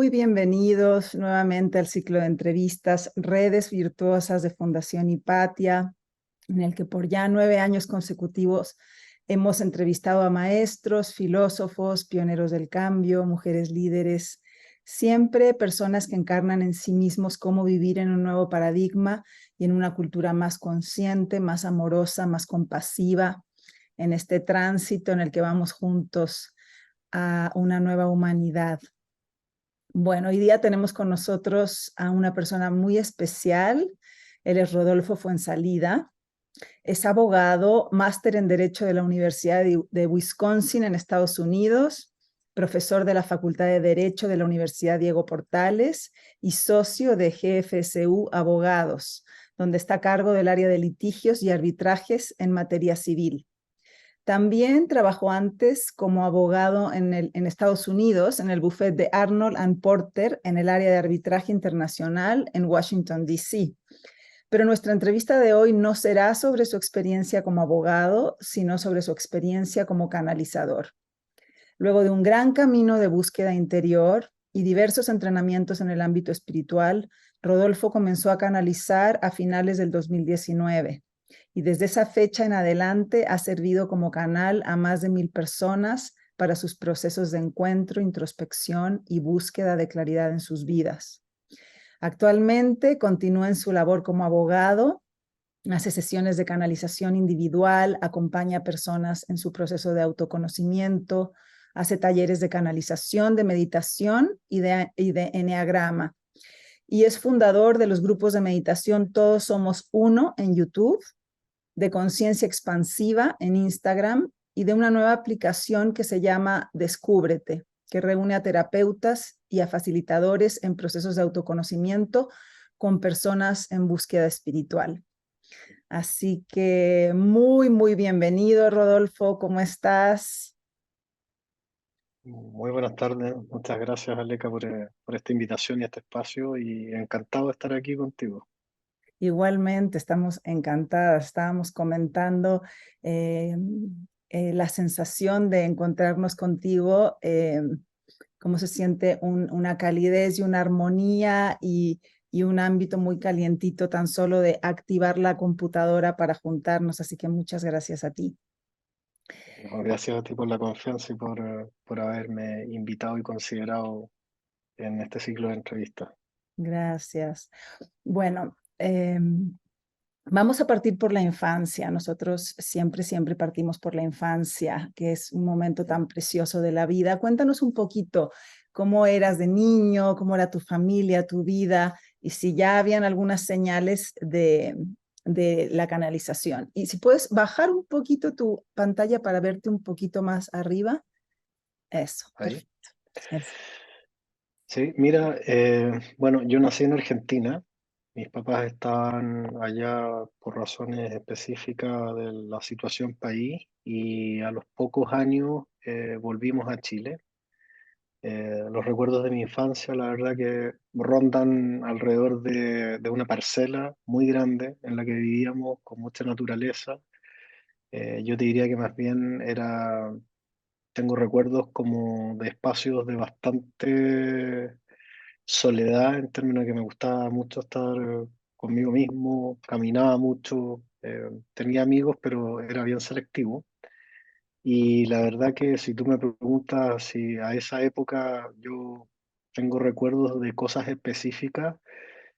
Muy bienvenidos nuevamente al ciclo de entrevistas Redes Virtuosas de Fundación Hipatia, en el que por ya 9 años consecutivos hemos entrevistado a maestros, filósofos, pioneros del cambio, mujeres líderes, siempre personas que encarnan en sí mismos cómo vivir en un nuevo paradigma y en una cultura más consciente, más amorosa, más compasiva, en este tránsito en el que vamos juntos a una nueva humanidad. Bueno, hoy día tenemos con nosotros a una persona muy especial. Él es Rodolfo Fuenzalida. Es abogado, máster en Derecho de la Universidad de Wisconsin en Estados Unidos, profesor de la Facultad de Derecho de la Universidad Diego Portales y socio de GFSU Abogados, donde está a cargo del área de litigios y arbitrajes en materia civil. También trabajó antes como abogado en Estados Unidos, en el bufete de Arnold and Porter, en el área de arbitraje internacional en Washington, D.C. Pero nuestra entrevista de hoy no será sobre su experiencia como abogado, sino sobre su experiencia como canalizador. Luego de un gran camino de búsqueda interior y diversos entrenamientos en el ámbito espiritual, Rodolfo comenzó a canalizar a finales del 2019. Y desde esa fecha en adelante ha servido como canal a más de 1,000 personas para sus procesos de encuentro, introspección y búsqueda de claridad en sus vidas. Actualmente continúa en su labor como abogado, hace sesiones de canalización individual, acompaña a personas en su proceso de autoconocimiento, hace talleres de canalización, de meditación y de eneagrama. Y es fundador de los grupos de meditación Todos Somos Uno en YouTube, de Conciencia Expansiva en Instagram y de una nueva aplicación que se llama Descúbrete, que reúne a terapeutas y a facilitadores en procesos de autoconocimiento con personas en búsqueda espiritual. Así que muy bienvenido, Rodolfo, ¿cómo estás? Muy buenas tardes, muchas gracias Aleca por esta invitación y este espacio y encantado de estar aquí contigo. Igualmente, estamos encantadas. Estábamos comentando eh, la sensación de encontrarnos contigo, cómo se siente una calidez y una armonía y un ámbito muy calientito tan solo de activar la computadora para juntarnos. Así que muchas gracias a ti. No, gracias a ti por la confianza y por haberme invitado y considerado en este ciclo de entrevistas. Gracias. Bueno, vamos a partir por la infancia. Nosotros siempre partimos por la infancia, que es un momento tan precioso de la vida. Cuéntanos un poquito cómo eras de niño, cómo era tu familia, tu vida, y si ya habían algunas señales de la canalización. Y si puedes bajar un poquito tu pantalla para verte un poquito más arriba. Eso, Ahí. perfecto. Eso. Sí, mira, bueno, yo nací en Argentina, mis papás estaban allá por razones específicas de la situación país y a los pocos años volvimos a Chile. Los recuerdos de mi infancia, la verdad que rondan alrededor de una parcela muy grande en la que vivíamos con mucha naturaleza. Yo te diría que más bien tengo recuerdos como de espacios de bastante soledad, en términos de que me gustaba mucho estar conmigo mismo, caminaba mucho, tenía amigos, pero era bien selectivo. Y la verdad que si tú me preguntas si a esa época yo tengo recuerdos de cosas específicas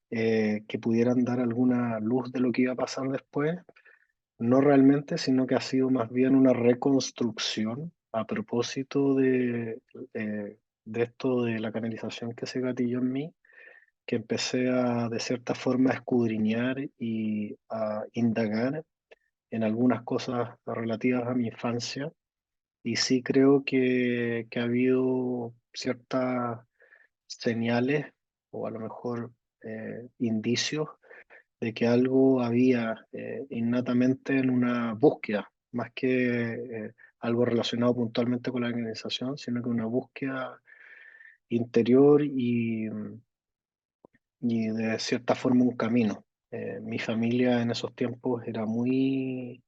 que pudieran dar alguna luz de lo que iba a pasar después, no realmente, sino que ha sido más bien una reconstrucción a propósito de esto de la canalización que se gatilló en mí, que empecé de cierta forma, a escudriñar y a indagar en algunas cosas relativas a mi infancia y sí creo que ha habido ciertas señales o a lo mejor indicios de que algo había innatamente en una búsqueda, más que algo relacionado puntualmente con la organización, sino que una búsqueda interior y de cierta forma un camino. Mi familia en esos tiempos era muy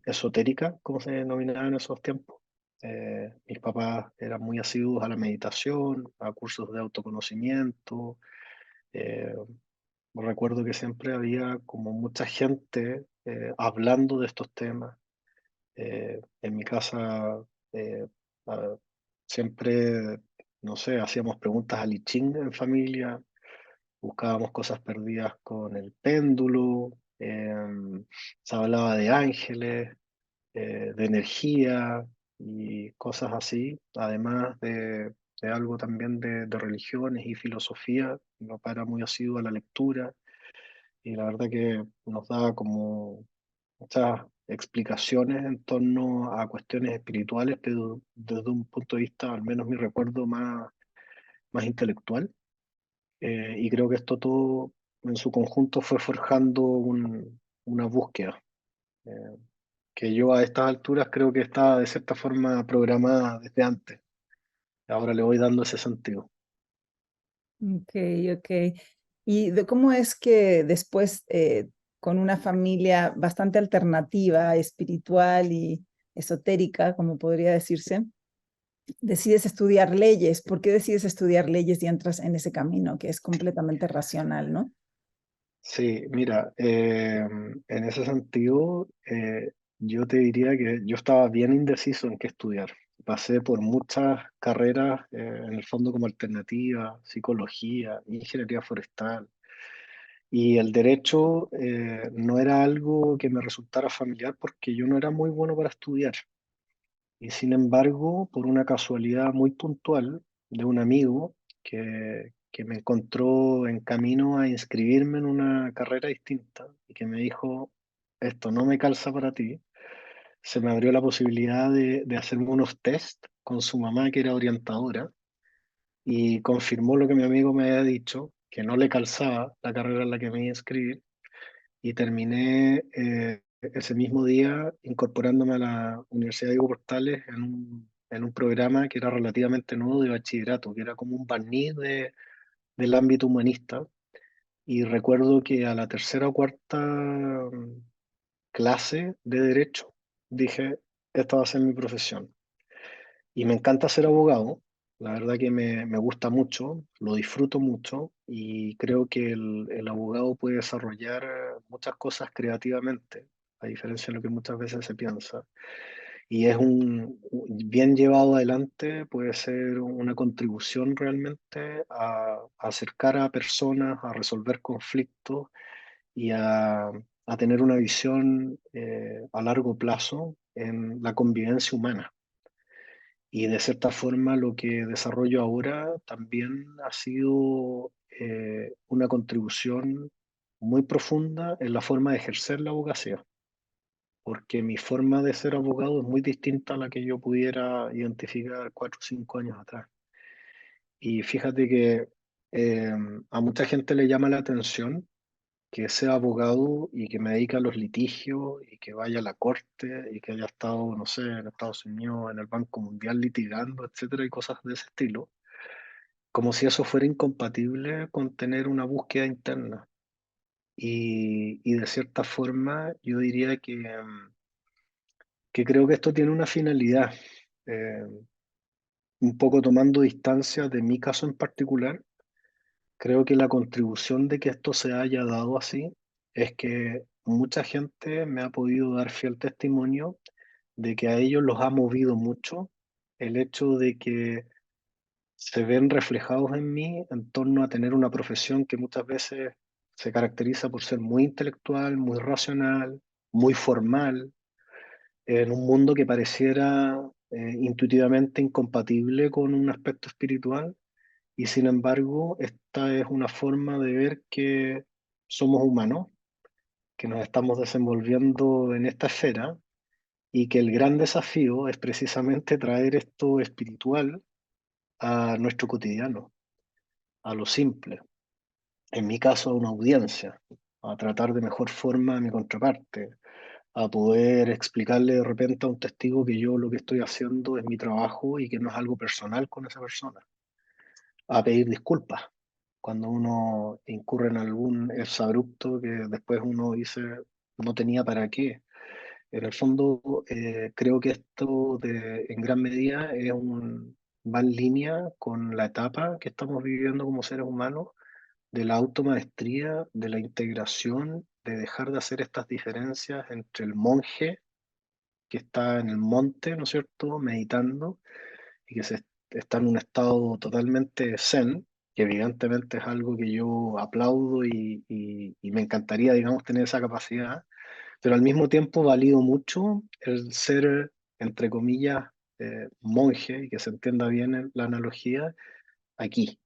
esotérica, como se denominaba en esos tiempos. Mis papás eran muy asiduos a la meditación, a cursos de autoconocimiento. Eh, Recuerdo que siempre había como mucha gente hablando de estos temas. En mi casa eh, ah, siempre, no sé, hacíamos preguntas al I Ching en familia, buscábamos cosas perdidas con el péndulo, se hablaba de ángeles, de energía y cosas así, además de algo también de religiones y filosofía. Mi papá era muy asiduo a la lectura y la verdad que nos daba como muchas explicaciones en torno a cuestiones espirituales, pero desde un punto de vista, al menos mi recuerdo, más intelectual. Y creo que esto todo en su conjunto fue forjando una búsqueda, eh, que yo a estas alturas creo que estaba de cierta forma programada desde antes. Ahora le voy dando ese sentido. Ok, ok. ¿Y de cómo es que después, con una familia bastante alternativa, espiritual y esotérica, como podría decirse, decides estudiar leyes? ¿Por qué decides estudiar leyes y entras en ese camino que es completamente racional, ¿no? Sí, mira, en ese sentido, yo te diría que yo estaba bien indeciso en qué estudiar. Pasé por muchas carreras, en el fondo como alternativa, psicología, ingeniería forestal, y el derecho no era algo que me resultara familiar porque yo no era muy bueno para estudiar. Y sin embargo, por una casualidad muy puntual de un amigo que me encontró en camino a inscribirme en una carrera distinta y que me dijo, esto no me calza para ti, se me abrió la posibilidad de hacerme unos test con su mamá, que era orientadora, y confirmó lo que mi amigo me había dicho, que no le calzaba la carrera en la que me iba a inscribir, y terminé ese mismo día incorporándome a la Universidad de Diego Portales en un programa que era relativamente nuevo de bachillerato, que era como un barniz del ámbito humanista. Y recuerdo que a la tercera o cuarta clase de derecho dije, esta va a ser mi profesión. Y me encanta ser abogado, la verdad que me gusta mucho, lo disfruto mucho y creo que el abogado puede desarrollar muchas cosas creativamente, a diferencia de lo que muchas veces se piensa. Y es bien llevado adelante, puede ser una contribución realmente a acercar a personas, a resolver conflictos y a tener una visión a largo plazo en la convivencia humana. Y de cierta forma lo que desarrollo ahora también ha sido una contribución muy profunda en la forma de ejercer la abogacía, porque mi forma de ser abogado es muy distinta a la que yo pudiera identificar 4 o 5 años atrás. Y fíjate que eh, a mucha gente le llama la atención que sea abogado y que me dedique a los litigios y que vaya a la corte y que haya estado, no sé, en Estados Unidos, en el Banco Mundial litigando, etcétera, y cosas de ese estilo, como si eso fuera incompatible con tener una búsqueda interna. Y de cierta forma yo diría que creo que esto tiene una finalidad, eh, un poco tomando distancia de mi caso en particular. Creo que la contribución de que esto se haya dado así es que mucha gente me ha podido dar fiel testimonio de que a ellos los ha movido mucho el hecho de que se ven reflejados en mí en torno a tener una profesión que muchas veces se caracteriza por ser muy intelectual, muy racional, muy formal, en un mundo que pareciera intuitivamente incompatible con un aspecto espiritual y sin embargo, esta es una forma de ver que somos humanos, que nos estamos desenvolviendo en esta esfera y que el gran desafío es precisamente traer esto espiritual a nuestro cotidiano, a lo simple. En mi caso, a una audiencia, a tratar de mejor forma a mi contraparte, a poder explicarle de repente a un testigo que yo lo que estoy haciendo es mi trabajo y que no es algo personal con esa persona, a pedir disculpas cuando uno incurre en algún exabrupto que después uno dice no tenía para qué. En el fondo, creo que esto en gran medida va en línea con la etapa que estamos viviendo como seres humanos, de la automaestría, de la integración, de dejar de hacer estas diferencias entre el monje que está en el monte, ¿no es cierto?, meditando y que está en un estado totalmente zen, que evidentemente es algo que yo aplaudo y me encantaría, digamos, tener esa capacidad, pero al mismo tiempo valido mucho el ser, entre comillas, monje, y que se entienda bien la analogía, aquí.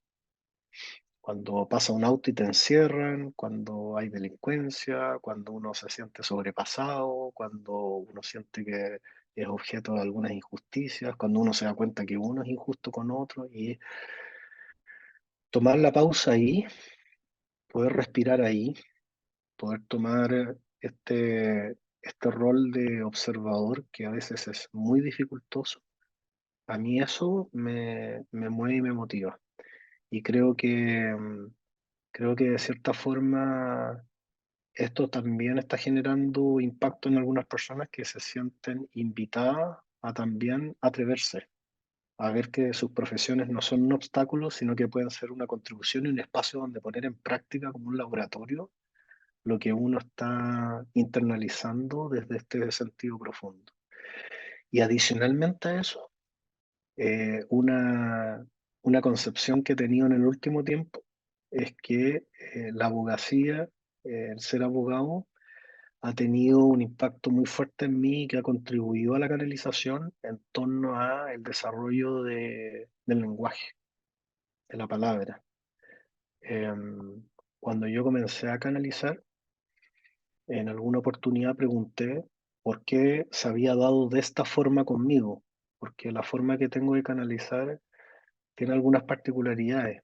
Cuando pasa un auto y te encierran, cuando hay delincuencia, cuando uno se siente sobrepasado, cuando uno siente que es objeto de algunas injusticias, cuando uno se da cuenta que uno es injusto con otro, y tomar la pausa ahí, poder respirar ahí, poder tomar este rol de observador que a veces es muy dificultoso. A mí eso me mueve y me motiva. Y creo que de cierta forma esto también está generando impacto en algunas personas que se sienten invitadas a también atreverse, a ver que sus profesiones no son un obstáculo, sino que pueden ser una contribución y un espacio donde poner en práctica como un laboratorio lo que uno está internalizando desde este sentido profundo. Y adicionalmente a eso, eh, una, una concepción que he tenido en el último tiempo es que la abogacía, el ser abogado, ha tenido un impacto muy fuerte en mí que ha contribuido a la canalización en torno a el desarrollo del lenguaje, de la palabra. Cuando yo comencé a canalizar, en alguna oportunidad pregunté por qué se había dado de esta forma conmigo, porque la forma que tengo de canalizar tiene algunas particularidades,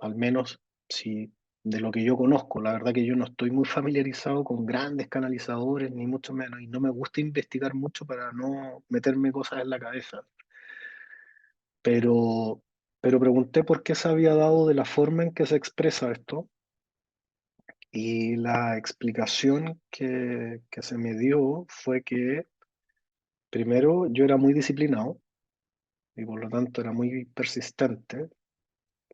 al menos si de lo que yo conozco. La verdad que yo no estoy muy familiarizado con grandes canalizadores, ni mucho menos, y no me gusta investigar mucho para no meterme cosas en la cabeza. Pero, pero pregunté por qué se había dado de la forma en que se expresa esto, y la explicación que se me dio fue que primero yo era muy disciplinado y por lo tanto era muy persistente,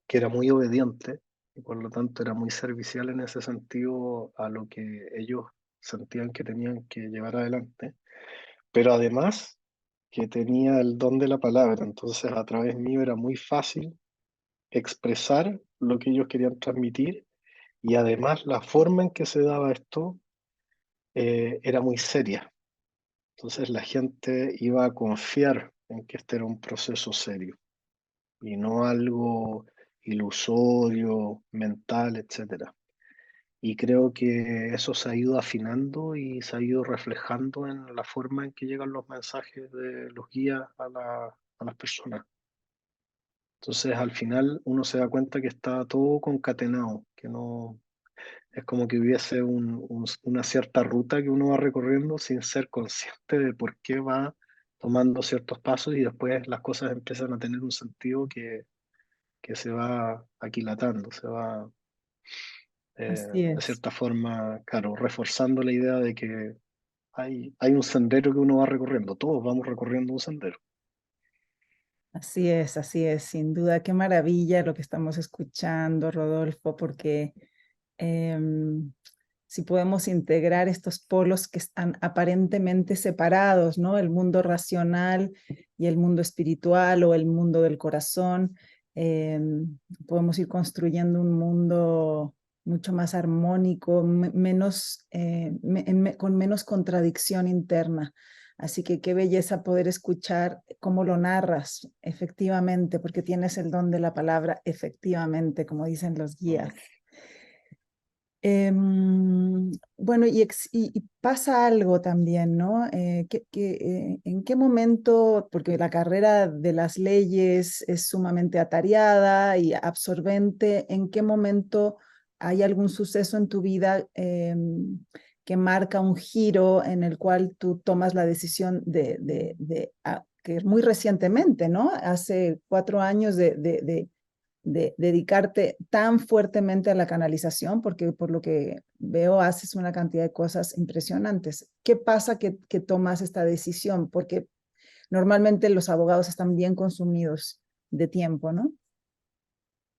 que era muy obediente y por lo tanto era muy servicial en ese sentido a lo que ellos sentían que tenían que llevar adelante, pero además que tenía el don de la palabra, entonces a través mío era muy fácil expresar lo que ellos querían transmitir, y además la forma en que se daba esto era muy seria, entonces la gente iba a confiar en que este era un proceso serio y no algo ilusorio, mental, etcétera. Y creo que eso se ha ido afinando y se ha ido reflejando en la forma en que llegan los mensajes de los guías a las personas. Entonces, al final uno se da cuenta que está todo concatenado, que no es como que hubiese una cierta ruta que uno va recorriendo sin ser consciente de por qué va tomando ciertos pasos, y después las cosas empiezan a tener un sentido que se va aquilatando, se va Así de es. cierta forma, claro, reforzando la idea de que hay un sendero que uno va recorriendo, todos vamos recorriendo un sendero. Así es, sin duda. Qué maravilla lo que estamos escuchando, Rodolfo, porque em, si podemos integrar estos polos que están aparentemente separados, ¿no? El mundo racional y el mundo espiritual o el mundo del corazón, podemos ir construyendo un mundo mucho más armónico, menos, con menos contradicción interna. Así que qué belleza poder escuchar cómo lo narras, efectivamente, porque tienes el don de la palabra, efectivamente, como dicen los Mm. guías. Bueno, y pasa algo también, ¿no? ¿En qué momento, porque la carrera de las leyes es sumamente atareada y absorbente, ¿en qué momento hay algún suceso en tu vida que marca un giro en el cual tú tomas la decisión que muy recientemente, ¿no? Hace 4 años de dedicarte tan fuertemente a la canalización? Porque por lo que veo haces una cantidad de cosas impresionantes. ¿Qué pasa que tomas esta decisión? Porque normalmente los abogados están bien consumidos de tiempo, ¿no?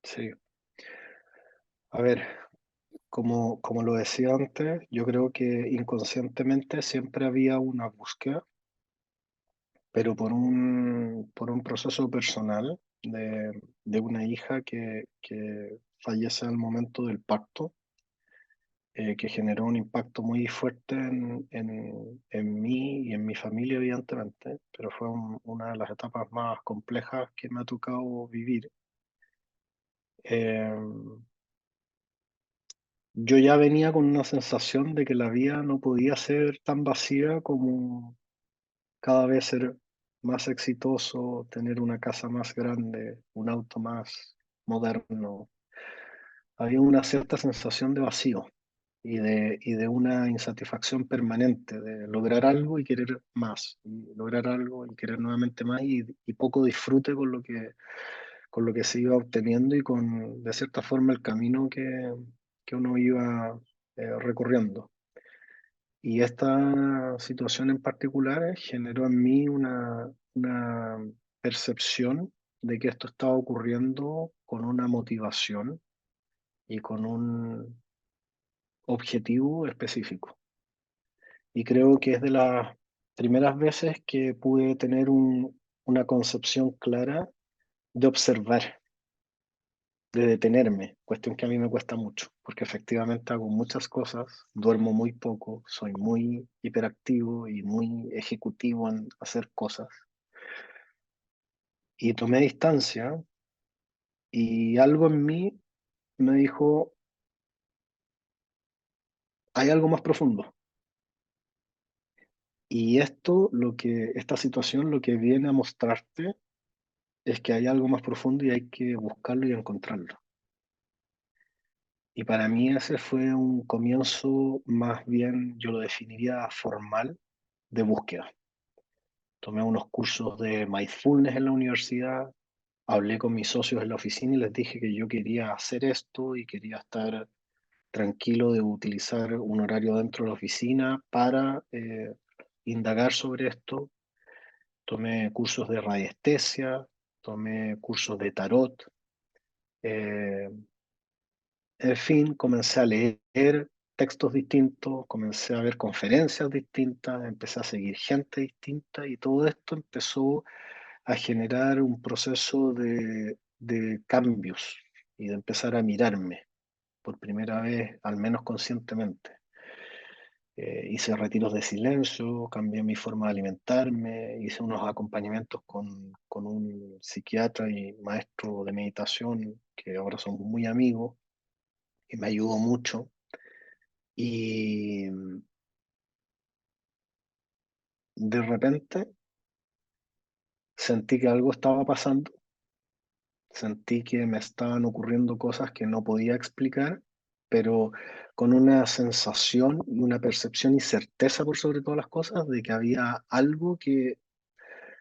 Sí. A ver, como lo decía antes, yo creo que inconscientemente siempre había una búsqueda, pero por un proceso personal de una hija que fallece al momento del parto, que generó un impacto muy fuerte en mí y en mi familia, evidentemente, pero fue una de las etapas más complejas que me ha tocado vivir. Eh, yo ya venía con una sensación de que la vida no podía ser tan vacía como cada vez ser más exitoso, tener una casa más grande, un auto más moderno. Había una cierta sensación de vacío y de una insatisfacción permanente, de lograr algo y querer más, y lograr algo y querer nuevamente más, y poco disfrute con lo que se iba obteniendo y con, de cierta forma, el camino que uno iba recorriendo. Y esta situación en particular generó en mí una percepción de que esto estaba ocurriendo con una motivación y con un objetivo específico. Y creo que es de las primeras veces que pude tener una concepción clara de observar, de detenerme, cuestión que a mí me cuesta mucho, porque efectivamente hago muchas cosas, duermo muy poco, soy muy hiperactivo y muy ejecutivo en hacer cosas. Y tomé distancia y algo en mí me dijo, hay algo más profundo. Y esta situación lo que viene a mostrarte es que hay algo más profundo y hay que buscarlo y encontrarlo. Y para mí ese fue un comienzo más bien, yo lo definiría formal, de búsqueda. Tomé unos cursos de mindfulness en la universidad, hablé con mis socios en la oficina y les dije que yo quería hacer esto y quería estar tranquilo de utilizar un horario dentro de la oficina para indagar sobre esto. Tomé cursos de radiestesia, tomé cursos de tarot. eh, En fin, comencé a leer textos distintos, comencé a ver conferencias distintas, empecé a seguir gente distinta y todo esto empezó a generar un proceso de cambios y de empezar a mirarme por primera vez, al menos conscientemente. Hice retiros de silencio, cambié mi forma de alimentarme, hice unos acompañamientos con un psiquiatra y maestro de meditación que ahora somos muy amigos y me ayudó mucho. Y de repente sentí que algo estaba pasando, sentí que me estaban ocurriendo cosas que no podía explicar, pero con una sensación y una percepción y certeza por sobre todas las cosas de que había algo que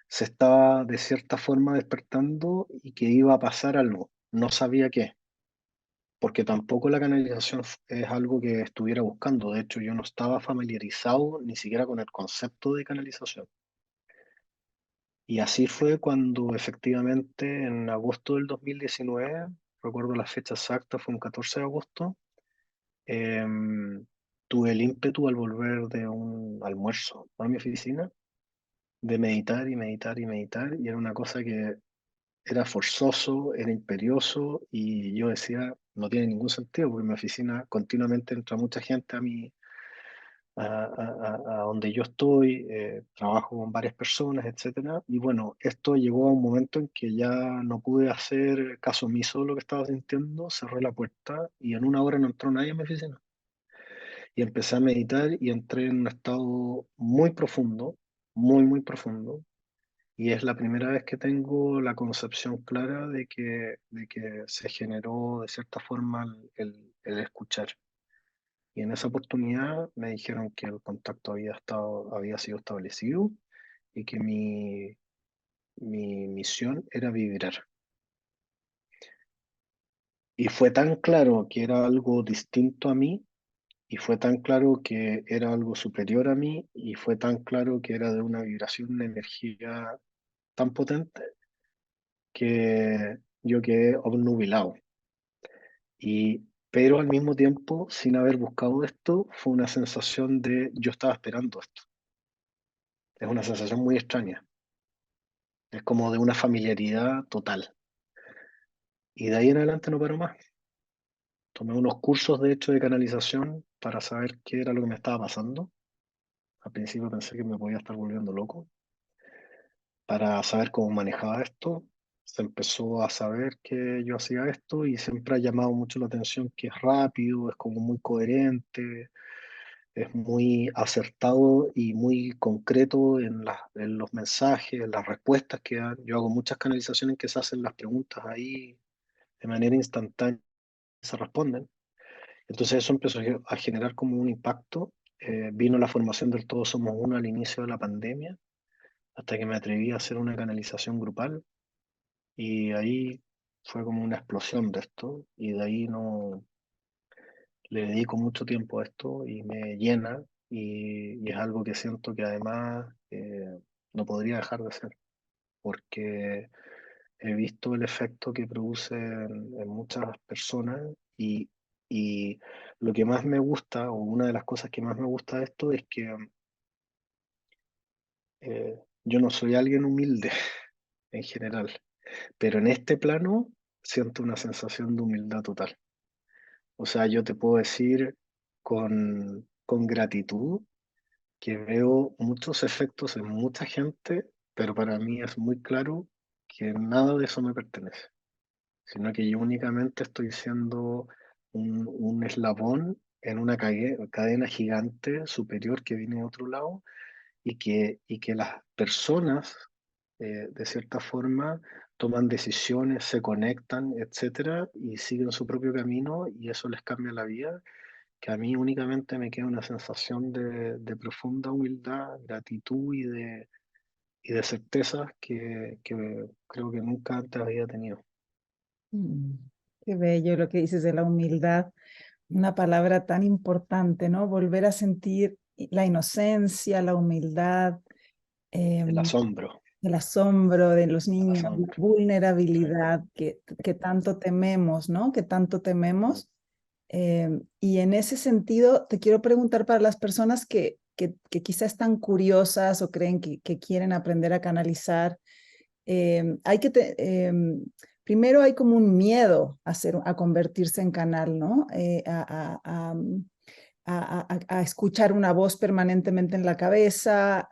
se estaba de cierta forma despertando y que iba a pasar algo. No sabía qué, porque tampoco la canalización es algo que estuviera buscando. De hecho, yo no estaba familiarizado ni siquiera con el concepto de canalización. Y así fue cuando efectivamente en agosto del 2019, recuerdo la fecha exacta, fue un 14 de agosto, em, tuve el ímpetu al volver de un almuerzo a mi oficina de meditar y meditar y meditar, y era una cosa que era forzoso, era imperioso, y yo decía, no tiene ningún sentido, porque en mi oficina continuamente entra mucha gente a donde yo estoy, trabajo con varias personas, etcétera. Y bueno, esto llegó a un momento en que ya no pude hacer caso omiso de lo que estaba sintiendo, cerré la puerta y en una hora no entró nadie a mi oficina. Y empecé a meditar y entré en un estado muy profundo, muy profundo. Y es la primera vez que tengo la concepción clara de que se generó de cierta forma el escuchar. Y en esa oportunidad me dijeron que el contacto había sido establecido y que mi misión era vibrar. Y fue tan claro que era algo distinto a mí, y fue tan claro que era algo superior a mí, y fue tan claro que era de una vibración, una energía tan potente que yo quedé obnubilado. Pero al mismo tiempo, sin haber buscado esto, fue una sensación de yo estaba esperando esto. Es una sensación muy extraña. Es como de una familiaridad total. Y de ahí en adelante no paro más. Tomé unos cursos, de hecho, de canalización para saber qué era lo que me estaba pasando. Al principio pensé que me podía estar volviendo loco. Para saber cómo manejaba esto, se empezó a saber que yo hacía esto y siempre ha llamado mucho la atención que es rápido, es como muy coherente, es muy acertado y muy concreto en los mensajes, en las respuestas que dan. Yo hago muchas canalizaciones que se hacen las preguntas ahí de manera instantánea y se responden. Entonces eso empezó a generar como un impacto. Vino la formación del Todos Somos Uno al inicio de la pandemia, hasta que me atreví a hacer una canalización grupal y ahí fue como una explosión de esto y de ahí no le dedico mucho tiempo a esto y me llena y es algo que siento que además no podría dejar de hacer porque he visto el efecto que produce en muchas personas y lo que más me gusta o una de las cosas que más me gusta de esto es que yo no soy alguien humilde en general, pero en este plano siento una sensación de humildad total. O sea, yo te puedo decir con gratitud que veo muchos efectos en mucha gente, pero para mí es muy claro que nada de eso me pertenece, sino que yo únicamente estoy siendo un eslabón en una cadena gigante superior que viene de otro lado y que las personas, de cierta forma, toman decisiones, se conectan, etcétera, y siguen su propio camino y eso les cambia la vida, que a mí únicamente me queda una sensación de profunda humildad, gratitud y de certeza que creo que nunca antes había tenido. Mm, Qué bello lo que dices de la humildad, una palabra tan importante, ¿no? Volver a sentir la inocencia, la humildad, El em, asombro, el asombro de los el niños, la asombro. Sí. vulnerabilidad que tanto tememos, ¿no? Que tanto tememos. Y en ese sentido, te quiero preguntar para las personas que quizás están curiosas o creen que quieren aprender a canalizar, hay primero hay como un miedo a convertirse en canal, ¿no? A escuchar una voz permanentemente en la cabeza,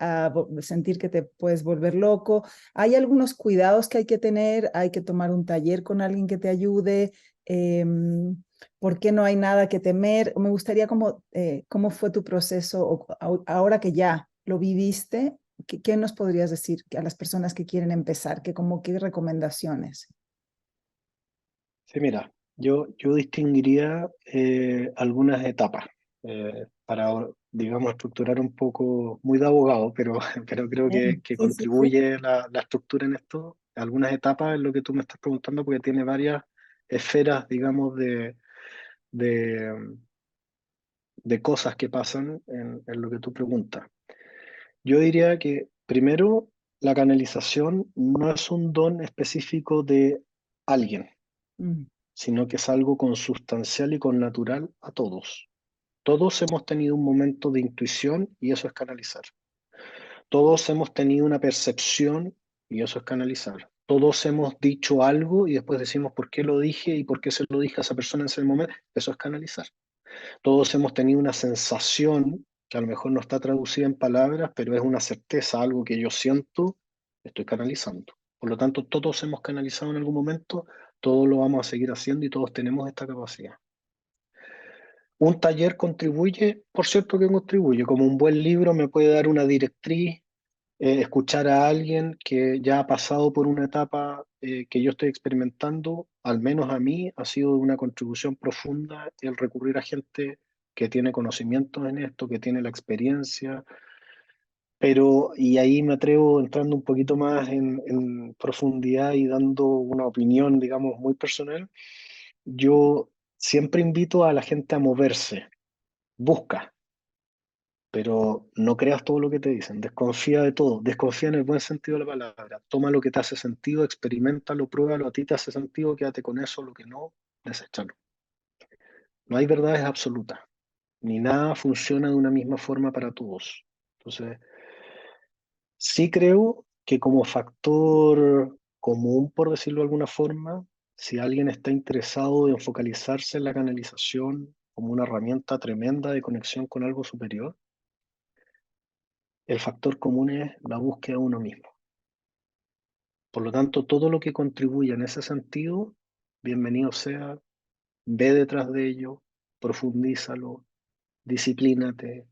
sentir que te puedes volver loco. Hay algunos cuidados que hay que tener, hay que tomar un taller con alguien que te ayude. ¿Por qué no hay nada que temer? Me gustaría cómo fue tu proceso ahora que ya lo viviste. ¿Qué nos podrías decir a las personas que quieren empezar? ¿Qué recomendaciones? Sí, mira, yo distinguiría algunas etapas para, digamos, estructurar un poco, muy de abogado, pero, pero creo que Sí, sí, sí. contribuye la estructura en esto, algunas etapas en lo que tú me estás preguntando, porque tiene varias esferas, digamos, de, de cosas que pasan en lo que tú preguntas. Yo diría que primero, la canalización no es un don específico de alguien, Mm, sino que es algo consustancial y connatural a todos. Todos hemos tenido un momento de intuición y eso es canalizar. Todos hemos tenido una percepción y eso es canalizar. Todos hemos dicho algo y después decimos por qué lo dije y por qué se lo dije a esa persona en ese momento. Eso es canalizar. Todos hemos tenido una sensación que a lo mejor no está traducida en palabras, pero es una certeza, algo que yo siento, estoy canalizando. Por lo tanto, todos hemos canalizado en algún momento, todos lo vamos a seguir haciendo y todos tenemos esta capacidad. Un taller contribuye, por cierto que contribuye, como un buen libro me puede dar una directriz, escuchar a alguien que ya ha pasado por una etapa que yo estoy experimentando, al menos a mí, ha sido de una contribución profunda el recurrir a gente que tiene conocimientos en esto, que tiene la experiencia, pero, y ahí me atrevo entrando un poquito más en profundidad y dando una opinión, digamos, muy personal. yo siempre invito a la gente a moverse, busca, pero no creas todo lo que te dicen, desconfía de todo, desconfía en el buen sentido de la palabra, toma lo que te hace sentido, experiméntalo, pruébalo, a ti te hace sentido, quédate con eso, lo que no, deséchalo. No hay verdades absolutas, ni nada funciona de una misma forma para todos. Entonces, sí creo que como factor común, por decirlo de alguna forma, si alguien está interesado en focalizarse en la canalización como una herramienta tremenda de conexión con algo superior, el factor común es la búsqueda de uno mismo. Por lo tanto, todo lo que contribuya en ese sentido, bienvenido sea, ve detrás de ello, profundízalo, disciplínate,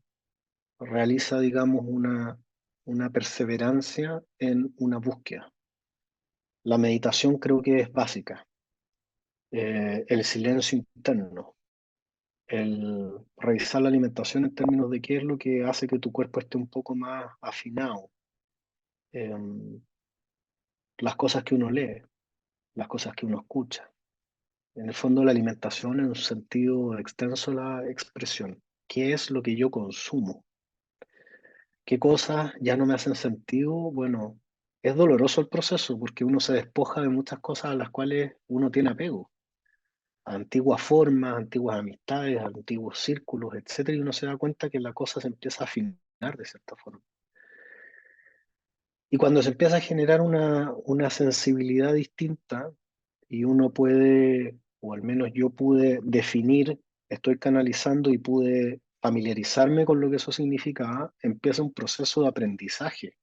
realiza, digamos, una perseverancia en una búsqueda. La meditación creo que es básica. El silencio interno, el revisar la alimentación en términos de qué es lo que hace que tu cuerpo esté un poco más afinado, eh, las cosas que uno lee, las cosas que uno escucha. En el fondo, la alimentación en un sentido extenso la expresión. ¿Qué es lo que yo consumo? ¿Qué cosas ya no me hacen sentido? Bueno, es doloroso el proceso porque uno se despoja de muchas cosas a las cuales uno tiene apego, a antiguas formas, antiguas amistades, a antiguos círculos, etcétera, y uno se da cuenta que la cosa se empieza a afinar de cierta forma. Y cuando se empieza a generar una sensibilidad distinta y uno puede, o al menos yo pude definir, estoy canalizando y pude familiarizarme con lo que eso significaba, empieza un proceso de aprendizaje.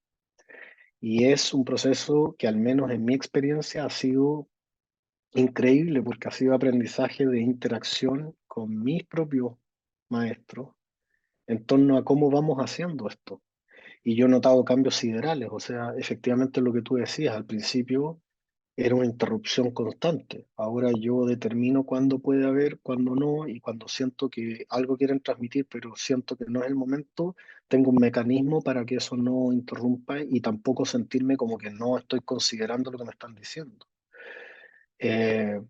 Y es un proceso que al menos en mi experiencia ha sido increíble porque ha sido aprendizaje de interacción con mis propios maestros en torno a cómo vamos haciendo esto. Y yo he notado cambios siderales, o sea, efectivamente lo que tú decías al principio era una interrupción constante. Ahora yo determino cuándo puede haber, cuándo no, y cuando siento que algo quieren transmitir, pero siento que no es el momento, tengo un mecanismo para que eso no interrumpa y tampoco sentirme como que no estoy considerando lo que me están diciendo. Eh,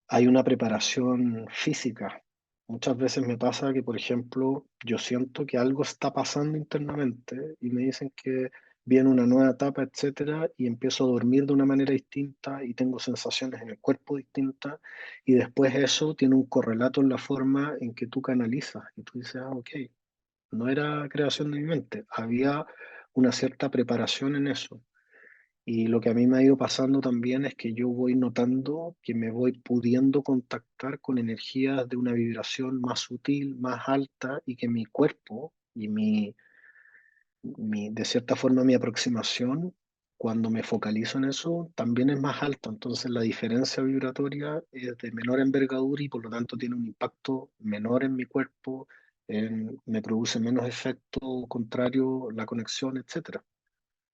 Hay una preparación física. Muchas veces me pasa que, por ejemplo, yo siento que algo está pasando internamente y me dicen que viene una nueva etapa, etcétera, y empiezo a dormir de una manera distinta y tengo sensaciones en el cuerpo distintas y después eso tiene un correlato en la forma en que tú canalizas y tú dices, ah, ok, no era creación de mi mente, había una cierta preparación en eso. Y lo que a mí me ha ido pasando también es que yo voy notando que me voy pudiendo contactar con energías de una vibración más sutil, más alta, y que mi cuerpo y de cierta forma, mi aproximación, cuando me focalizo en eso, también es más alta. Entonces, la diferencia vibratoria es de menor envergadura y por lo tanto tiene un impacto menor en mi cuerpo, me produce menos efecto contrario, la conexión, etcétera.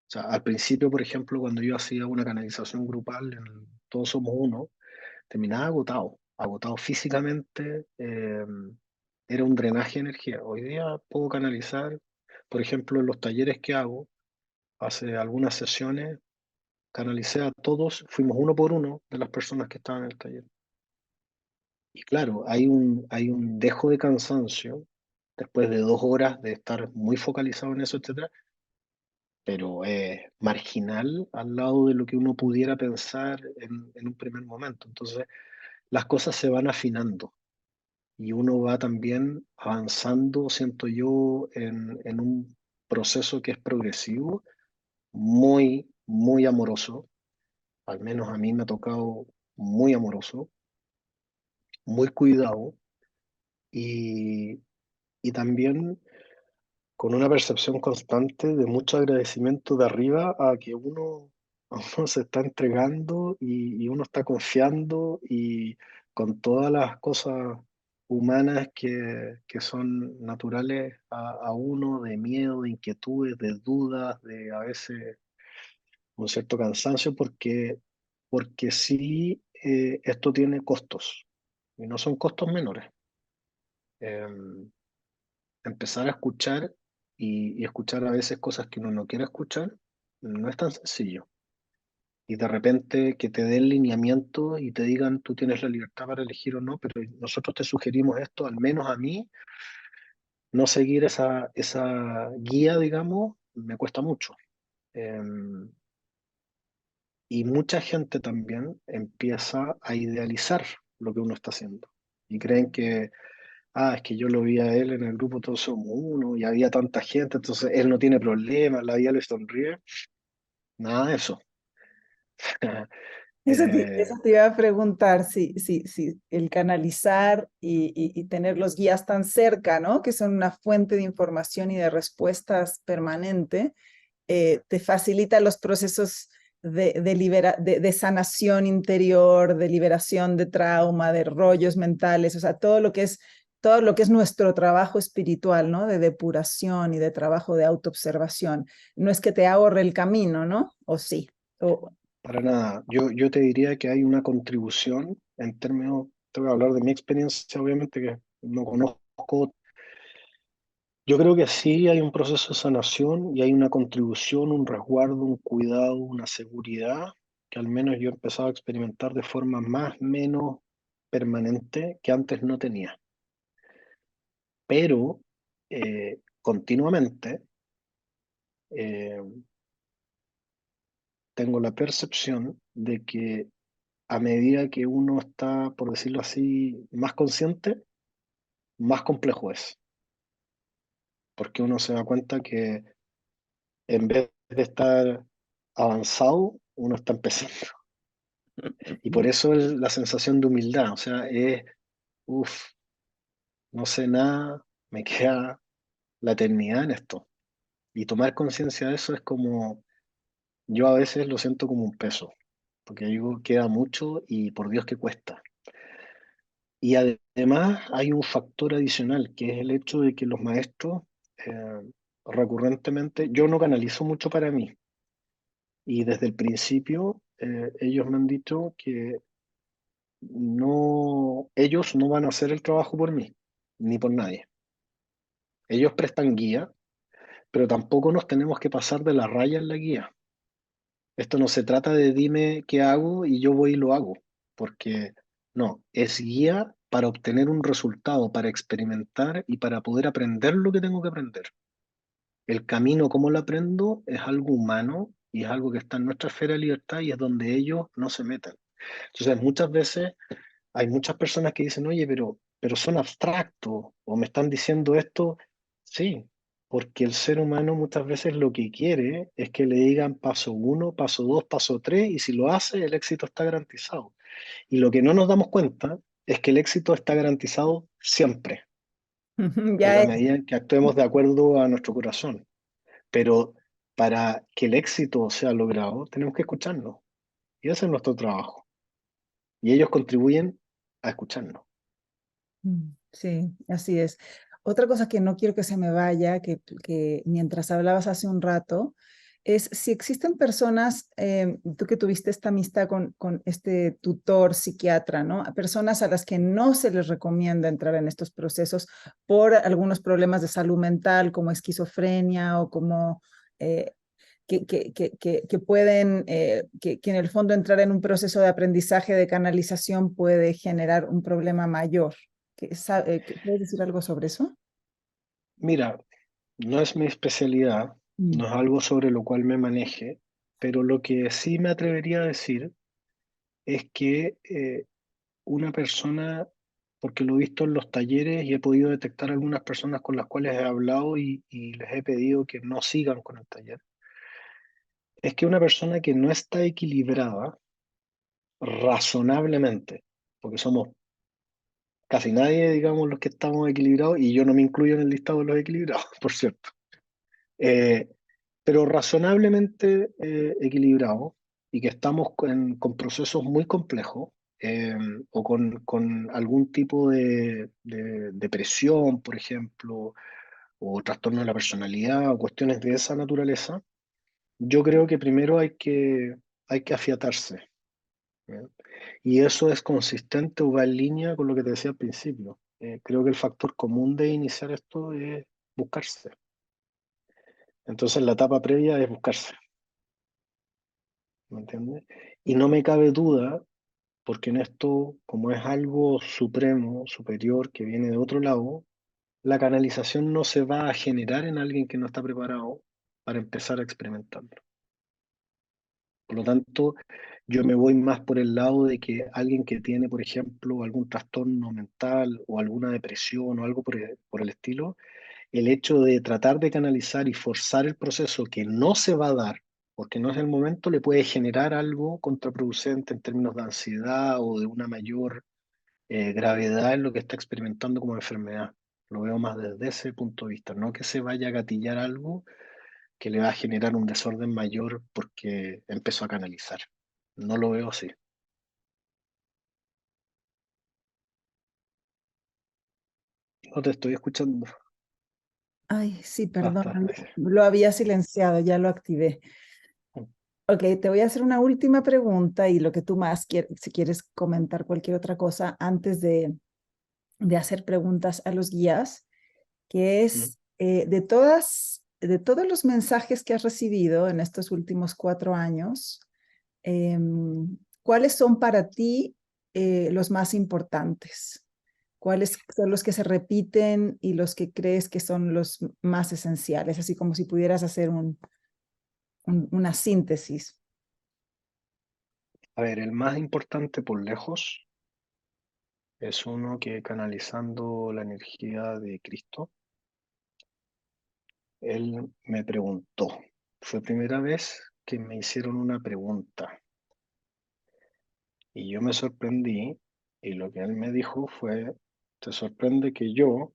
O sea, al principio, por ejemplo, cuando yo hacía una canalización grupal en Todos Somos Uno, terminaba agotado, agotado físicamente, era un drenaje de energía. Hoy día puedo canalizar, por ejemplo, en los talleres que hago, hace algunas sesiones, canalicé a todos, fuimos uno por uno de las personas que estaban en el taller. Y claro, hay un dejo de cansancio después de 2 horas de estar muy focalizado en eso, etcétera, pero es marginal al lado de lo que uno pudiera pensar en un primer momento. Entonces, las cosas se van afinando y uno va también avanzando, siento yo, en un proceso que es progresivo, muy, muy amoroso. Al menos a mí me ha tocado muy amoroso, muy cuidado y, y también con una percepción constante de mucho agradecimiento de arriba a que a uno se está entregando y uno está confiando y con todas las cosas humanas que son naturales a uno, de miedo, de inquietudes, de dudas, de a veces un cierto cansancio, porque sí, esto tiene costos y no son costos menores. Em, Empezar a escuchar y escuchar a veces cosas que uno no quiere escuchar, no es tan sencillo. y de repente que te den lineamiento y te digan tú tienes la libertad para elegir o no, pero nosotros te sugerimos esto, al menos a mí, no seguir esa guía, digamos, me cuesta mucho. Y mucha gente también empieza a idealizar lo que uno está haciendo. Y creen que, es que yo lo vi a él en el grupo Todos Somos Uno y había tanta gente, entonces él no tiene problemas, la vida le sonríe. Nada de eso. Eso Eh, te iba a preguntar, si el canalizar y tener los guías tan cerca, ¿no? Que son una fuente de información y de respuestas permanente, te facilita los procesos de sanación interior, de liberación de trauma, de rollos mentales, o sea, todo lo que es nuestro trabajo espiritual, ¿no? De depuración y de trabajo de autoobservación. No es que te ahorre el camino, ¿no? O sí. O, para nada. Yo te diría que hay una contribución en términos, te voy a hablar de mi experiencia, obviamente, que no conozco. Yo creo que sí hay un proceso de sanación y hay una contribución, un resguardo, un cuidado, una seguridad que al menos yo he empezado a experimentar de forma más menos permanente que antes no tenía. Pero continuamente eh, tengo la percepción de que a medida que uno está, por decirlo así, más consciente, más complejo es, porque uno se da cuenta que en vez de estar avanzado, uno está empezando. Y por eso la sensación de humildad, o sea, uff, no sé nada, me queda la eternidad en esto. Y tomar conciencia de eso es como, yo a veces lo siento como un peso, porque digo, queda mucho y por Dios que cuesta. Y además hay un factor adicional, que es el hecho de que los maestros recurrentemente, yo no canalizo mucho para mí, y desde el principio ellos me han dicho que no, ellos no van a hacer el trabajo por mí, ni por nadie. Ellos prestan guía, pero tampoco nos tenemos que pasar de la raya en la guía. Esto no se trata de dime qué hago y yo voy y lo hago, porque no, es guía para obtener un resultado, para experimentar y para poder aprender lo que tengo que aprender. El camino, cómo lo aprendo, es algo humano y es algo que está en nuestra esfera de libertad y es donde ellos no se meten. Entonces, muchas veces hay muchas personas que dicen, oye, pero son abstractos o me están diciendo esto. Sí, porque el ser humano muchas veces lo que quiere es que le digan paso uno, paso dos, paso tres, y si lo hace, el éxito está garantizado. Y lo que no nos damos cuenta es que el éxito está garantizado siempre, en ya la es. medida en que actuemos de acuerdo a nuestro corazón. Pero para que el éxito sea logrado, tenemos que escucharnos. Y ese es nuestro trabajo. Y ellos contribuyen a escucharnos. Sí, así es. Otra cosa que no quiero que se me vaya, que mientras hablabas hace un rato, es si existen personas, tú que tuviste esta amistad con este tutor psiquiatra, ¿no? A personas a las que no se les recomienda entrar en estos procesos por algunos problemas de salud mental, como esquizofrenia o como eh, que pueden, que en el fondo entrar en un proceso de aprendizaje de canalización puede generar un problema mayor. ¿Puedes decir algo sobre eso? Mira, no es mi especialidad, Mm. no es algo sobre lo cual me maneje, pero lo que sí me atrevería a decir es que una persona, porque lo he visto en los talleres y he podido detectar algunas personas con las cuales he hablado y les he pedido que no sigan con el taller, es que una persona que no está equilibrada razonablemente, porque somos casi nadie, digamos, los que estamos equilibrados, y yo no me incluyo en el listado de los equilibrados, por cierto. Eh, pero razonablemente equilibrado y que estamos con procesos muy complejos eh, o con algún tipo de depresión, por ejemplo, o trastorno de la personalidad o cuestiones de esa naturaleza, yo creo que primero hay que afiatarse. ¿Ya? Y eso es consistente o va en línea con lo que te decía al principio. Creo que el factor común de iniciar esto es buscarse. Entonces la etapa previa es buscarse. ¿me entiendes? Y no me cabe duda, porque en esto, como es algo supremo, superior, que viene de otro lado, la canalización no se va a generar en alguien que no está preparado para empezar a experimentarlo. Por lo tanto, yo me voy más por el lado de que alguien que tiene, por ejemplo, algún trastorno mental o alguna depresión o algo por el estilo, el hecho de tratar de canalizar y forzar el proceso que no se va a dar, porque no es el momento, le puede generar algo contraproducente en términos de ansiedad o de una mayor gravedad en lo que está experimentando como enfermedad. Lo veo más desde ese punto de vista, no que se vaya a gatillar algo que le va a generar un desorden mayor porque empezó a canalizar. No lo veo así. No te estoy escuchando. Ay, sí, Hasta. perdón, lo había silenciado, ya lo activé. Ok, te voy a hacer una última pregunta y lo que tú más quieres, si quieres comentar cualquier otra cosa antes de hacer preguntas a los guías, que es de todos los mensajes que has recibido en estos últimos 4 años, ¿cuáles son para ti los más importantes? ¿Cuáles son los que se repiten y los que crees que son los más esenciales? Así como si pudieras hacer una síntesis. A ver, el más importante por lejos es uno que canalizando la energía de Cristo, él me preguntó. Fue primera vez que me hicieron una pregunta y yo me sorprendí y lo que él me dijo fue, te sorprende que yo,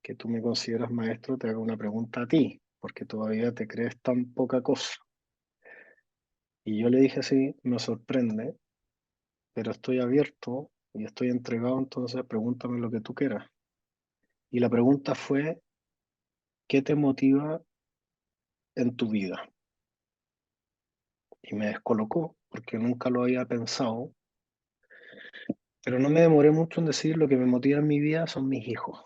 que tú me consideras maestro, te haga una pregunta a ti, porque todavía te crees tan poca cosa. Y yo le dije, sí, me sorprende, pero estoy abierto y estoy entregado, entonces pregúntame lo que tú quieras. Y la pregunta fue, ¿qué te motiva en tu vida? Y me descolocó porque nunca lo había pensado, pero no me demoré mucho en decir lo que me motiva en mi vida son mis hijos.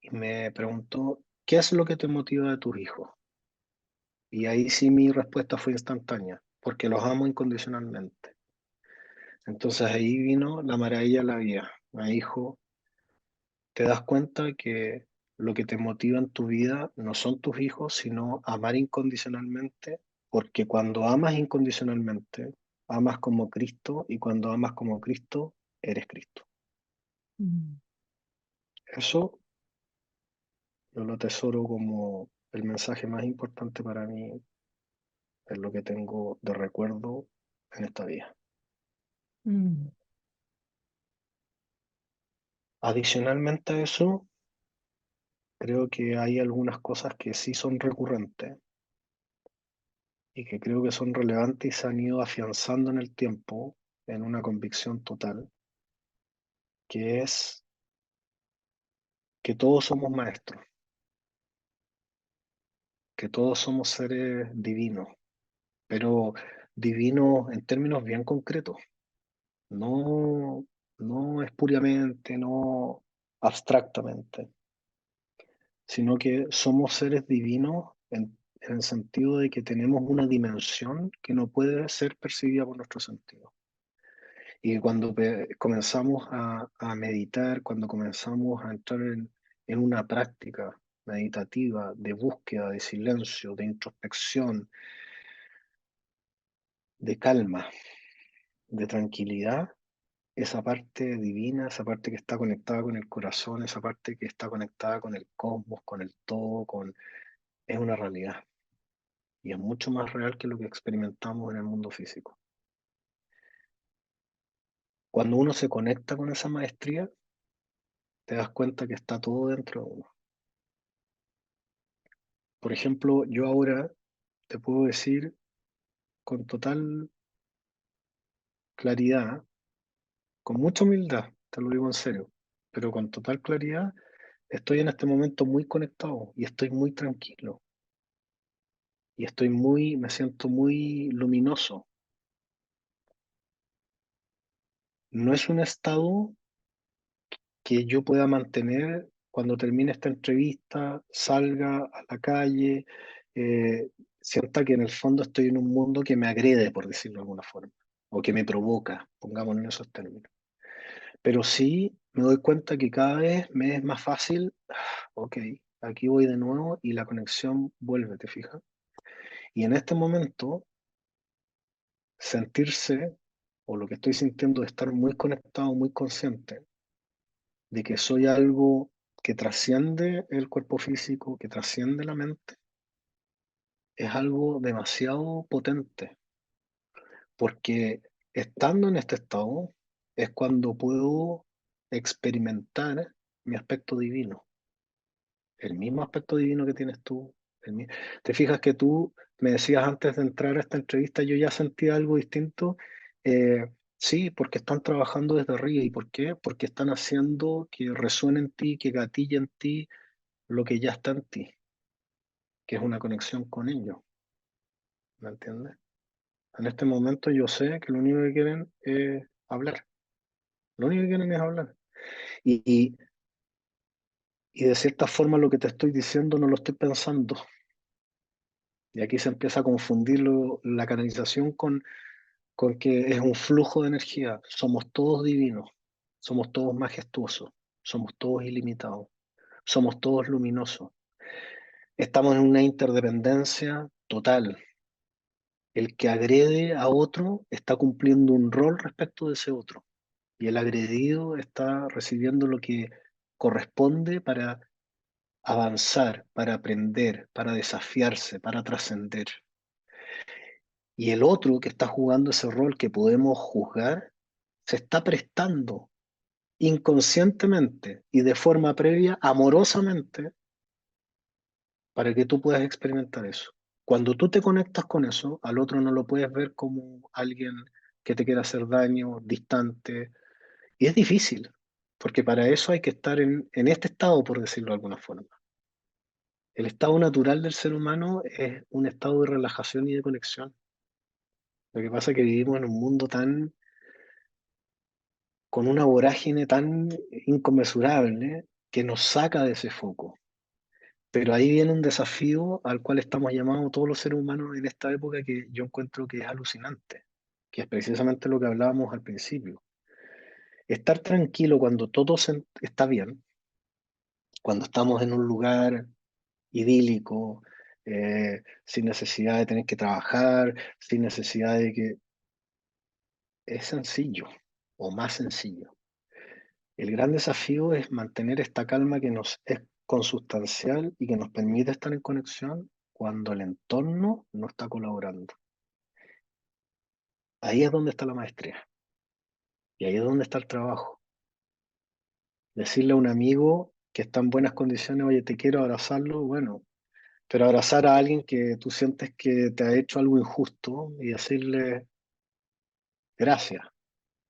Y me preguntó, ¿qué es lo que te motiva de tus hijos? Y ahí sí mi respuesta fue instantánea, porque los amo incondicionalmente. Entonces ahí vino la maravilla de la vida. Me dijo, te das cuenta que lo que te motiva en tu vida no son tus hijos, sino amar incondicionalmente, porque cuando amas incondicionalmente, amas como Cristo, y cuando amas como Cristo, eres Cristo. Mm. Eso yo lo atesoro como el mensaje más importante para mí, es lo que tengo de recuerdo en esta vida. Mm. Adicionalmente a eso, creo que hay algunas cosas que sí son recurrentes y que creo que son relevantes y se han ido afianzando en el tiempo en una convicción total, que es que todos somos maestros, que todos somos seres divinos, pero divinos en términos bien concretos, no, no espuriamente, no abstractamente, sino que somos seres divinos en el sentido de que tenemos una dimensión que no puede ser percibida por nuestro sentido. Y cuando comenzamos a meditar, cuando comenzamos a entrar en una práctica meditativa de búsqueda, de silencio, de introspección, de calma, de tranquilidad, esa parte divina, esa parte que está conectada con el corazón, esa parte que está conectada con el cosmos, con el todo, es una realidad. Y es mucho más real que lo que experimentamos en el mundo físico. Cuando uno se conecta con esa maestría, te das cuenta que está todo dentro de uno. Por ejemplo, yo ahora te puedo decir con total claridad, con mucha humildad, te lo digo en serio, pero con total claridad, estoy en este momento muy conectado y estoy muy tranquilo y me siento muy luminoso. No es un estado que yo pueda mantener cuando termine esta entrevista, salga a la calle, eh, sienta que en el fondo estoy en un mundo que me agrede, por decirlo de alguna forma, o que me provoca, pongámoslo en esos términos. Pero sí me doy cuenta que cada vez me es más fácil, ok, aquí voy de nuevo y la conexión vuelve, ¿te fijas? Y en este momento, sentirse, o lo que estoy sintiendo de estar muy conectado, muy consciente, de que soy algo que trasciende el cuerpo físico, que trasciende la mente, es algo demasiado potente, porque estando en este estado es cuando puedo experimentar mi aspecto divino, el mismo aspecto divino que tienes tú. Te fijas que tú me decías antes de entrar a esta entrevista, yo ya sentía algo distinto. Sí, porque están trabajando desde arriba. ¿Y por qué? Porque están haciendo que resuene en ti, que gatille en ti lo que ya está en ti, que es una conexión con ellos. ¿Me entiendes? En este momento yo sé que lo único que quieren es hablar. Lo único que quieren es hablar. Y, y, y de cierta forma lo que te estoy diciendo no lo estoy pensando. Y aquí se empieza a confundir la canalización con que es un flujo de energía. Somos todos divinos, somos todos majestuosos, somos todos ilimitados, somos todos luminosos. Estamos en una interdependencia total. El que agrede a otro está cumpliendo un rol respecto de ese otro. Y el agredido está recibiendo lo que corresponde para avanzar, para aprender, para desafiarse, para trascender. Y el otro que está jugando ese rol que podemos juzgar, se está prestando inconscientemente y de forma previa, amorosamente, para que tú puedas experimentar eso. Cuando tú te conectas con eso, al otro no lo puedes ver como alguien que te quiera hacer daño, distante. Y es difícil, porque para eso hay que estar en este estado, por decirlo de alguna forma. El estado natural del ser humano es un estado de relajación y de conexión. Lo que pasa es que vivimos en un mundo tan, con una vorágine tan inconmensurable que nos saca de ese foco. Pero ahí viene un desafío al cual estamos llamados todos los seres humanos en esta época que yo encuentro que es alucinante, que es precisamente lo que hablábamos al principio. Estar tranquilo cuando todo está bien, cuando estamos en un lugar idílico, sin necesidad de tener que trabajar, sin necesidad de que... Es sencillo, o más sencillo. El gran desafío es mantener esta calma que nos es consustancial y que nos permite estar en conexión cuando el entorno no está colaborando. Ahí es donde está la maestría y ahí es donde está el trabajo. Decirle a un amigo que está en buenas condiciones, oye, te quiero abrazarlo, bueno, pero abrazar a alguien que tú sientes que te ha hecho algo injusto y decirle gracias,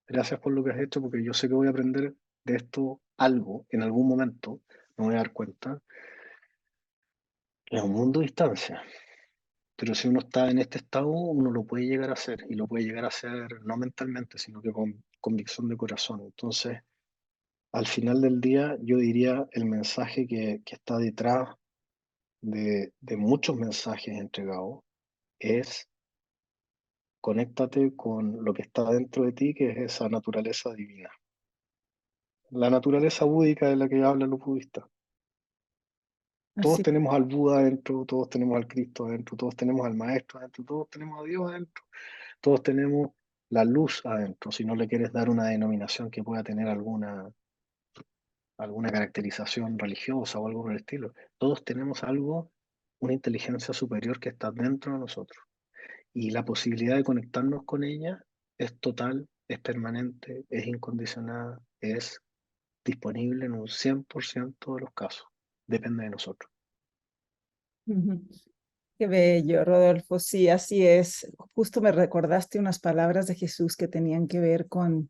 gracias por lo que has hecho porque yo sé que voy a aprender de esto algo en algún momento, me voy a dar cuenta. Es un mundo de distancia. Pero si uno está en este estado, uno lo puede llegar a hacer y lo puede llegar a hacer no mentalmente, sino que con convicción de corazón. Entonces, al final del día, yo diría el mensaje que está detrás de muchos mensajes entregados es conéctate con lo que está dentro de ti, que es esa naturaleza divina. La naturaleza búdica de la que hablan los budistas. Todos Así. tenemos al Buda adentro, todos tenemos al Cristo adentro, todos tenemos al Maestro adentro, todos tenemos a Dios adentro. Todos tenemos la luz adentro, si no le quieres dar una denominación que pueda tener alguna caracterización religiosa o algo por el estilo. Todos tenemos algo, una inteligencia superior que está dentro de nosotros. Y la posibilidad de conectarnos con ella es total, es permanente, es incondicionada, es disponible en un 100% de los casos. Depende de nosotros. Ujú. Qué bello, Rodolfo. Sí, así es. Justo me recordaste unas palabras de Jesús que tenían que ver con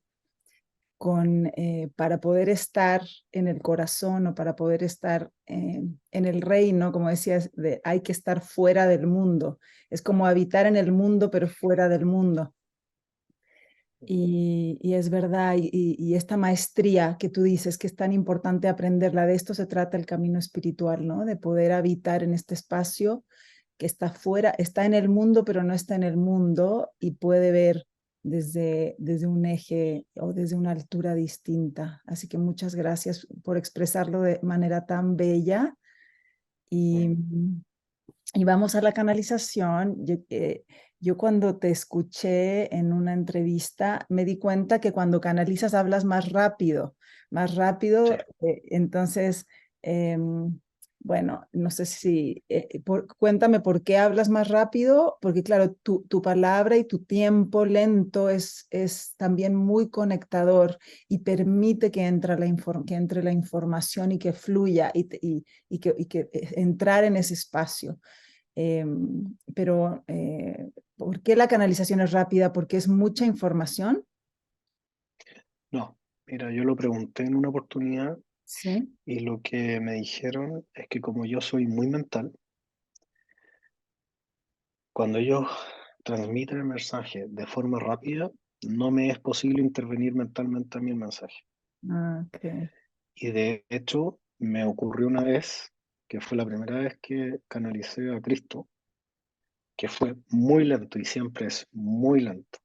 para poder estar en el corazón o para poder estar en el reino, como decías, hay que estar fuera del mundo. Es como habitar en el mundo, pero fuera del mundo. Y es verdad, y esta maestría que tú dices que es tan importante aprenderla, de esto se trata el camino espiritual, ¿no? De poder habitar en este espacio que está fuera, está en el mundo, pero no está en el mundo y puede ver desde un eje o desde una altura distinta. Así que muchas gracias por expresarlo de manera tan bella y, y vamos a la canalización. Yo cuando te escuché en una entrevista me di cuenta que cuando canalizas hablas más Sí. rápido, entonces, em, bueno, no sé si, cuéntame por qué hablas más rápido, porque claro, tu palabra y tu tiempo lento es también muy conectador y permite que que entre la información y que fluya y que entrar en ese espacio. Pero, ¿por qué la canalización es rápida? Porque es mucha información. No, mira, yo lo pregunté en una oportunidad Sí. y lo que me dijeron es que como yo soy muy mental, cuando ellos transmiten el mensaje de forma rápida, no me es posible intervenir mentalmente a mí el mensaje. Ah, ok. Y de hecho, me ocurrió una vez, que fue la primera vez que canalicé a Cristo, que fue muy lento y siempre es muy lento.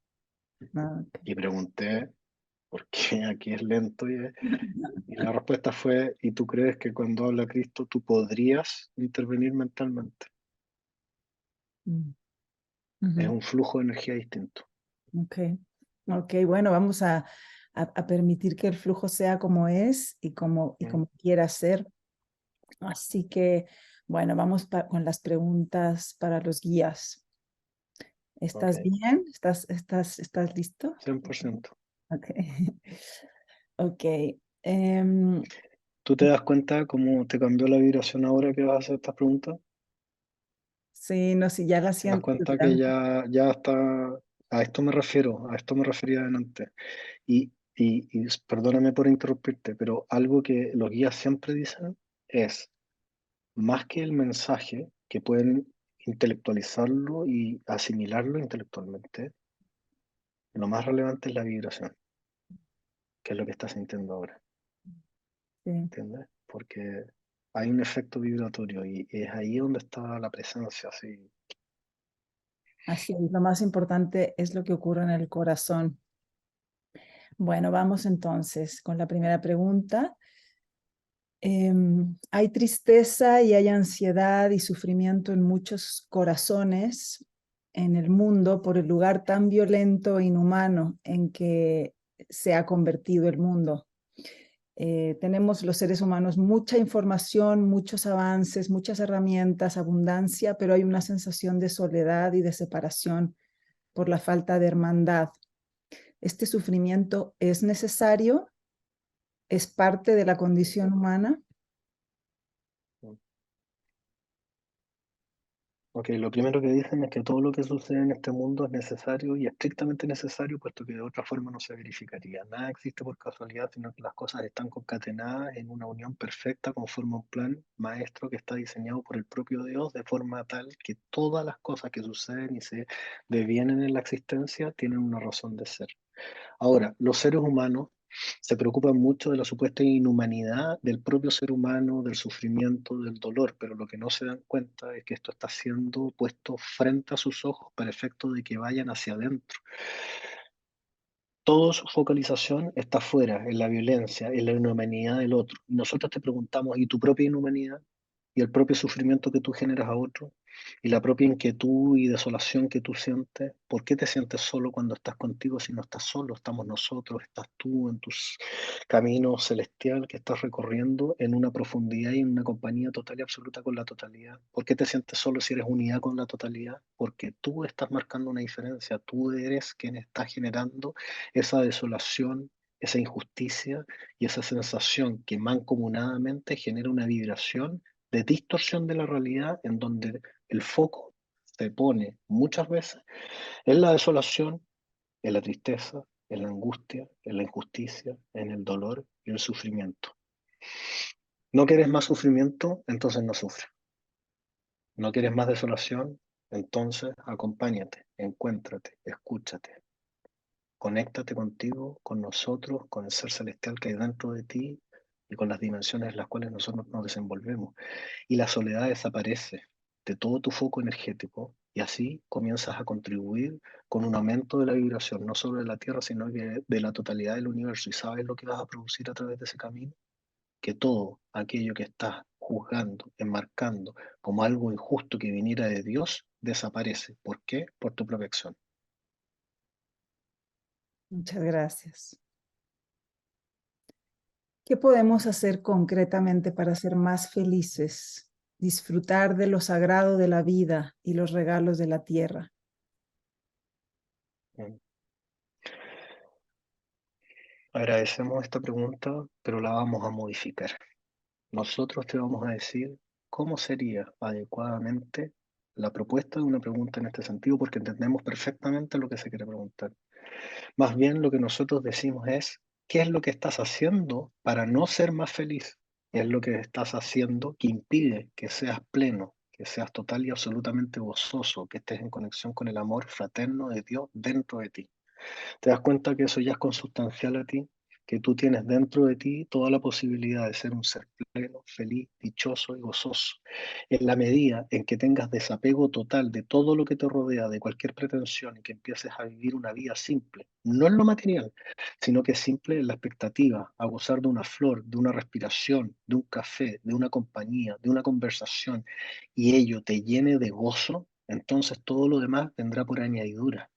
Ah, ok. Y pregunté por qué aquí es lento y la respuesta fue, ¿y tú crees que cuando habla Cristo tú podrías intervenir mentalmente? Mm, Es ujú. un flujo de energía distinto. Ok. Ok, bueno, vamos a permitir que el flujo sea como es y Mm, como quiera ser. Así que, bueno, vamos con las preguntas para los guías. ok, ¿Estás bien? ¿Estás listo? 100%. Ok. Ok. em, ¿Tú te das cuenta cómo te cambió la vibración ahora que vas a hacer estas preguntas? sí, no, sí, ya la ¿Te das siento. cuenta que ya está, a esto me refiero, a esto me refería adelante? Y perdóname por interrumpirte, pero algo que los guías siempre dicen es, más que el mensaje, que pueden intelectualizarlo y asimilarlo intelectualmente, lo más relevante es la vibración, que es lo que estás sintiendo ahora, Sí, ¿entiendes? Porque hay un efecto vibratorio y es ahí donde está la presencia, sí. así es. Lo más importante es lo que ocurre en el corazón. Bueno, vamos entonces con la primera pregunta. Hay tristeza y hay ansiedad y sufrimiento en muchos corazones en el mundo por el lugar tan violento e inhumano en que se ha convertido el mundo. Tenemos los seres humanos mucha información, muchos avances, muchas herramientas, abundancia, pero hay una sensación de soledad y de separación por la falta de hermandad. Este sufrimiento es necesario, es parte de la condición humana. Ok, lo primero que dicen es que todo lo que sucede en este mundo es necesario y estrictamente necesario, puesto que de otra forma no se verificaría. Nada existe por casualidad, sino que las cosas están concatenadas en una unión perfecta conforme a un plan maestro que está diseñado por el propio Dios, de forma tal que todas las cosas que suceden y se devienen en la existencia tienen una razón de ser. Ahora, los seres humanos se preocupan mucho de la supuesta inhumanidad del propio ser humano, del sufrimiento, del dolor, pero lo que no se dan cuenta es que esto está siendo puesto frente a sus ojos para efecto de que vayan hacia adentro. Toda su focalización está fuera, en la violencia, en la inhumanidad del otro. Y nosotros te preguntamos, ¿y tu propia inhumanidad? ¿Y el propio sufrimiento que tú generas a otro? ¿Y la propia inquietud y desolación que tú sientes? ¿Por qué te sientes solo cuando estás contigo si no estás solo? Estamos nosotros, estás tú en tu camino celestial que estás recorriendo en una profundidad y en una compañía total y absoluta con la totalidad. ¿Por qué te sientes solo si eres unidad con la totalidad? Porque tú estás marcando una diferencia, tú eres quien está generando esa desolación, esa injusticia y esa sensación que mancomunadamente genera una vibración de distorsión de la realidad en donde el foco se pone muchas veces en la desolación, en la tristeza, en la angustia, en la injusticia, en el dolor y el sufrimiento. ¿No quieres más sufrimiento? Entonces no sufres. ¿No quieres más desolación? Entonces acompáñate, encuéntrate, escúchate. Conéctate contigo, con nosotros, con el ser celestial que hay dentro de ti y con las dimensiones en las cuales nosotros nos desenvolvemos. Y la soledad desaparece. de todo tu foco energético y así comienzas a contribuir con un aumento de la vibración, no solo de la Tierra, sino que de la totalidad del universo. ¿Y sabes lo que vas a producir a través de ese camino? Que todo aquello que estás juzgando, enmarcando como algo injusto que viniera de Dios, desaparece. ¿Por qué? Por tu propia acción. Muchas gracias. ¿Qué podemos hacer concretamente para ser más felices, disfrutar de lo sagrado de la vida y los regalos de la tierra? Mm. Agradecemos esta pregunta, pero la vamos a modificar. Nosotros te vamos a decir cómo sería adecuadamente la propuesta de una pregunta en este sentido, porque entendemos perfectamente lo que se quiere preguntar. Más bien lo que nosotros decimos es, ¿qué es lo que estás haciendo para no ser más feliz? ¿Qué es lo que estás haciendo que impide que seas pleno, que seas total y absolutamente gozoso, que estés en conexión con el amor fraterno de Dios dentro de ti? Te das cuenta que eso ya es consustancial a ti, que tú tienes dentro de ti toda la posibilidad de ser un ser pleno, feliz, dichoso y gozoso. En la medida en que tengas desapego total de todo lo que te rodea, de cualquier pretensión y que empieces a vivir una vida simple, no en lo material, sino que simple en la expectativa, a gozar de una flor, de una respiración, de un café, de una compañía, de una conversación, y ello te llene de gozo, entonces todo lo demás vendrá por añadidura.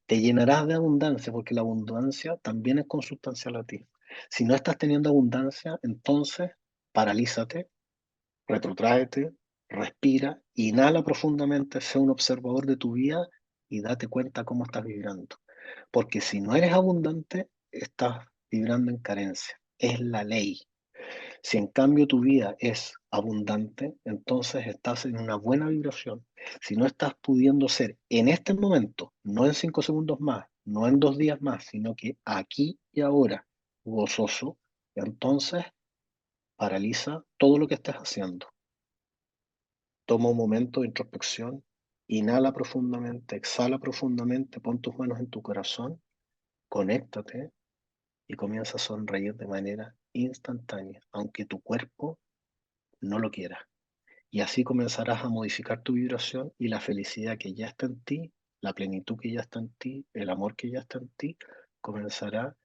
Te llenarás de abundancia porque la abundancia también es consustancial a ti. Si no estás teniendo abundancia, entonces paralízate, retrotráete, respira, inhala profundamente, sé un observador de tu vida y date cuenta cómo estás vibrando. Porque si no eres abundante, estás vibrando en carencia. Es la ley. Si en cambio tu vida es abundante, entonces estás en una buena vibración. Si no estás pudiendo ser en este momento, no en 5 segundos más, no en 2 días más, sino que aquí y ahora, gozoso, entonces paraliza todo lo que estés haciendo. Toma un momento de introspección, inhala profundamente, exhala profundamente, pon tus manos en tu corazón, conéctate y comienza a sonreír de manera instantánea, aunque tu cuerpo no lo quiera. Y así comenzarás a modificar tu vibración y la felicidad que ya está en ti, la plenitud que ya está en ti, el amor que ya está en ti, comenzará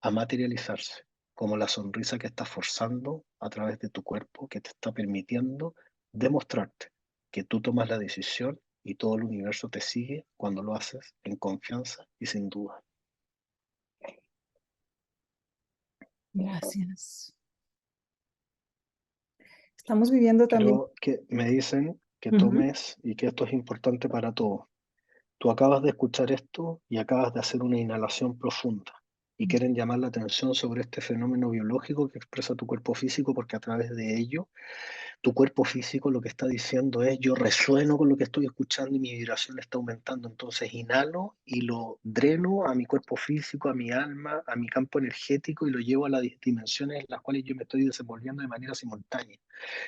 a materializarse, como la sonrisa que estás forzando a través de tu cuerpo, que te está permitiendo demostrarte que tú tomas la decisión y todo el universo te sigue cuando lo haces en confianza y sin duda. Gracias. Estamos viviendo también. Quiero que me dicen que Ujú. tomes y que esto es importante para todos. Tú acabas de escuchar esto y acabas de hacer una inhalación profunda y quieren llamar la atención sobre este fenómeno biológico que expresa tu cuerpo físico porque a través de ello tu cuerpo físico lo que está diciendo es yo resueno con lo que estoy escuchando y mi vibración está aumentando. Entonces inhalo y lo dreno a mi cuerpo físico, a mi alma, a mi campo energético y lo llevo a las dimensiones en las cuales yo me estoy desenvolviendo de manera simultánea.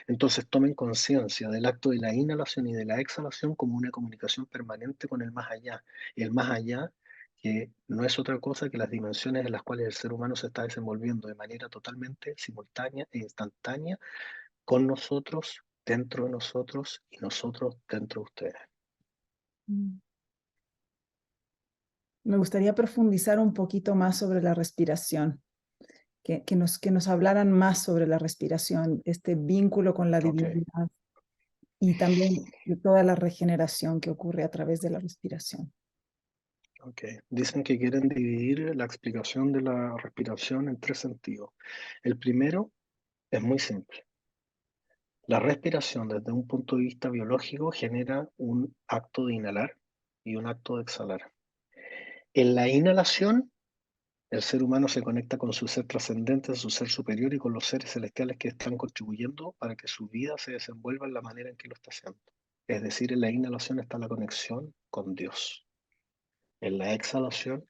Entonces tomen conciencia del acto de la inhalación y de la exhalación como una comunicación permanente con el más allá. El más allá que no es otra cosa que las dimensiones en las cuales el ser humano se está desenvolviendo de manera totalmente simultánea e instantánea con nosotros, dentro de nosotros y nosotros dentro de ustedes. Mm. Me gustaría profundizar un poquito más sobre la respiración, que nos hablaran más sobre la respiración, este vínculo con la Ok, divinidad y también de toda la regeneración que ocurre a través de la respiración. ok. Dicen que quieren dividir la explicación de la respiración en 3 sentidos. El primero es muy simple. La respiración desde un punto de vista biológico genera un acto de inhalar y un acto de exhalar. En la inhalación, el ser humano se conecta con su ser trascendente, su ser superior y con los seres celestiales que están contribuyendo para que su vida se desenvuelva en la manera en que lo está haciendo. Es decir, en la inhalación está la conexión con Dios. En la exhalación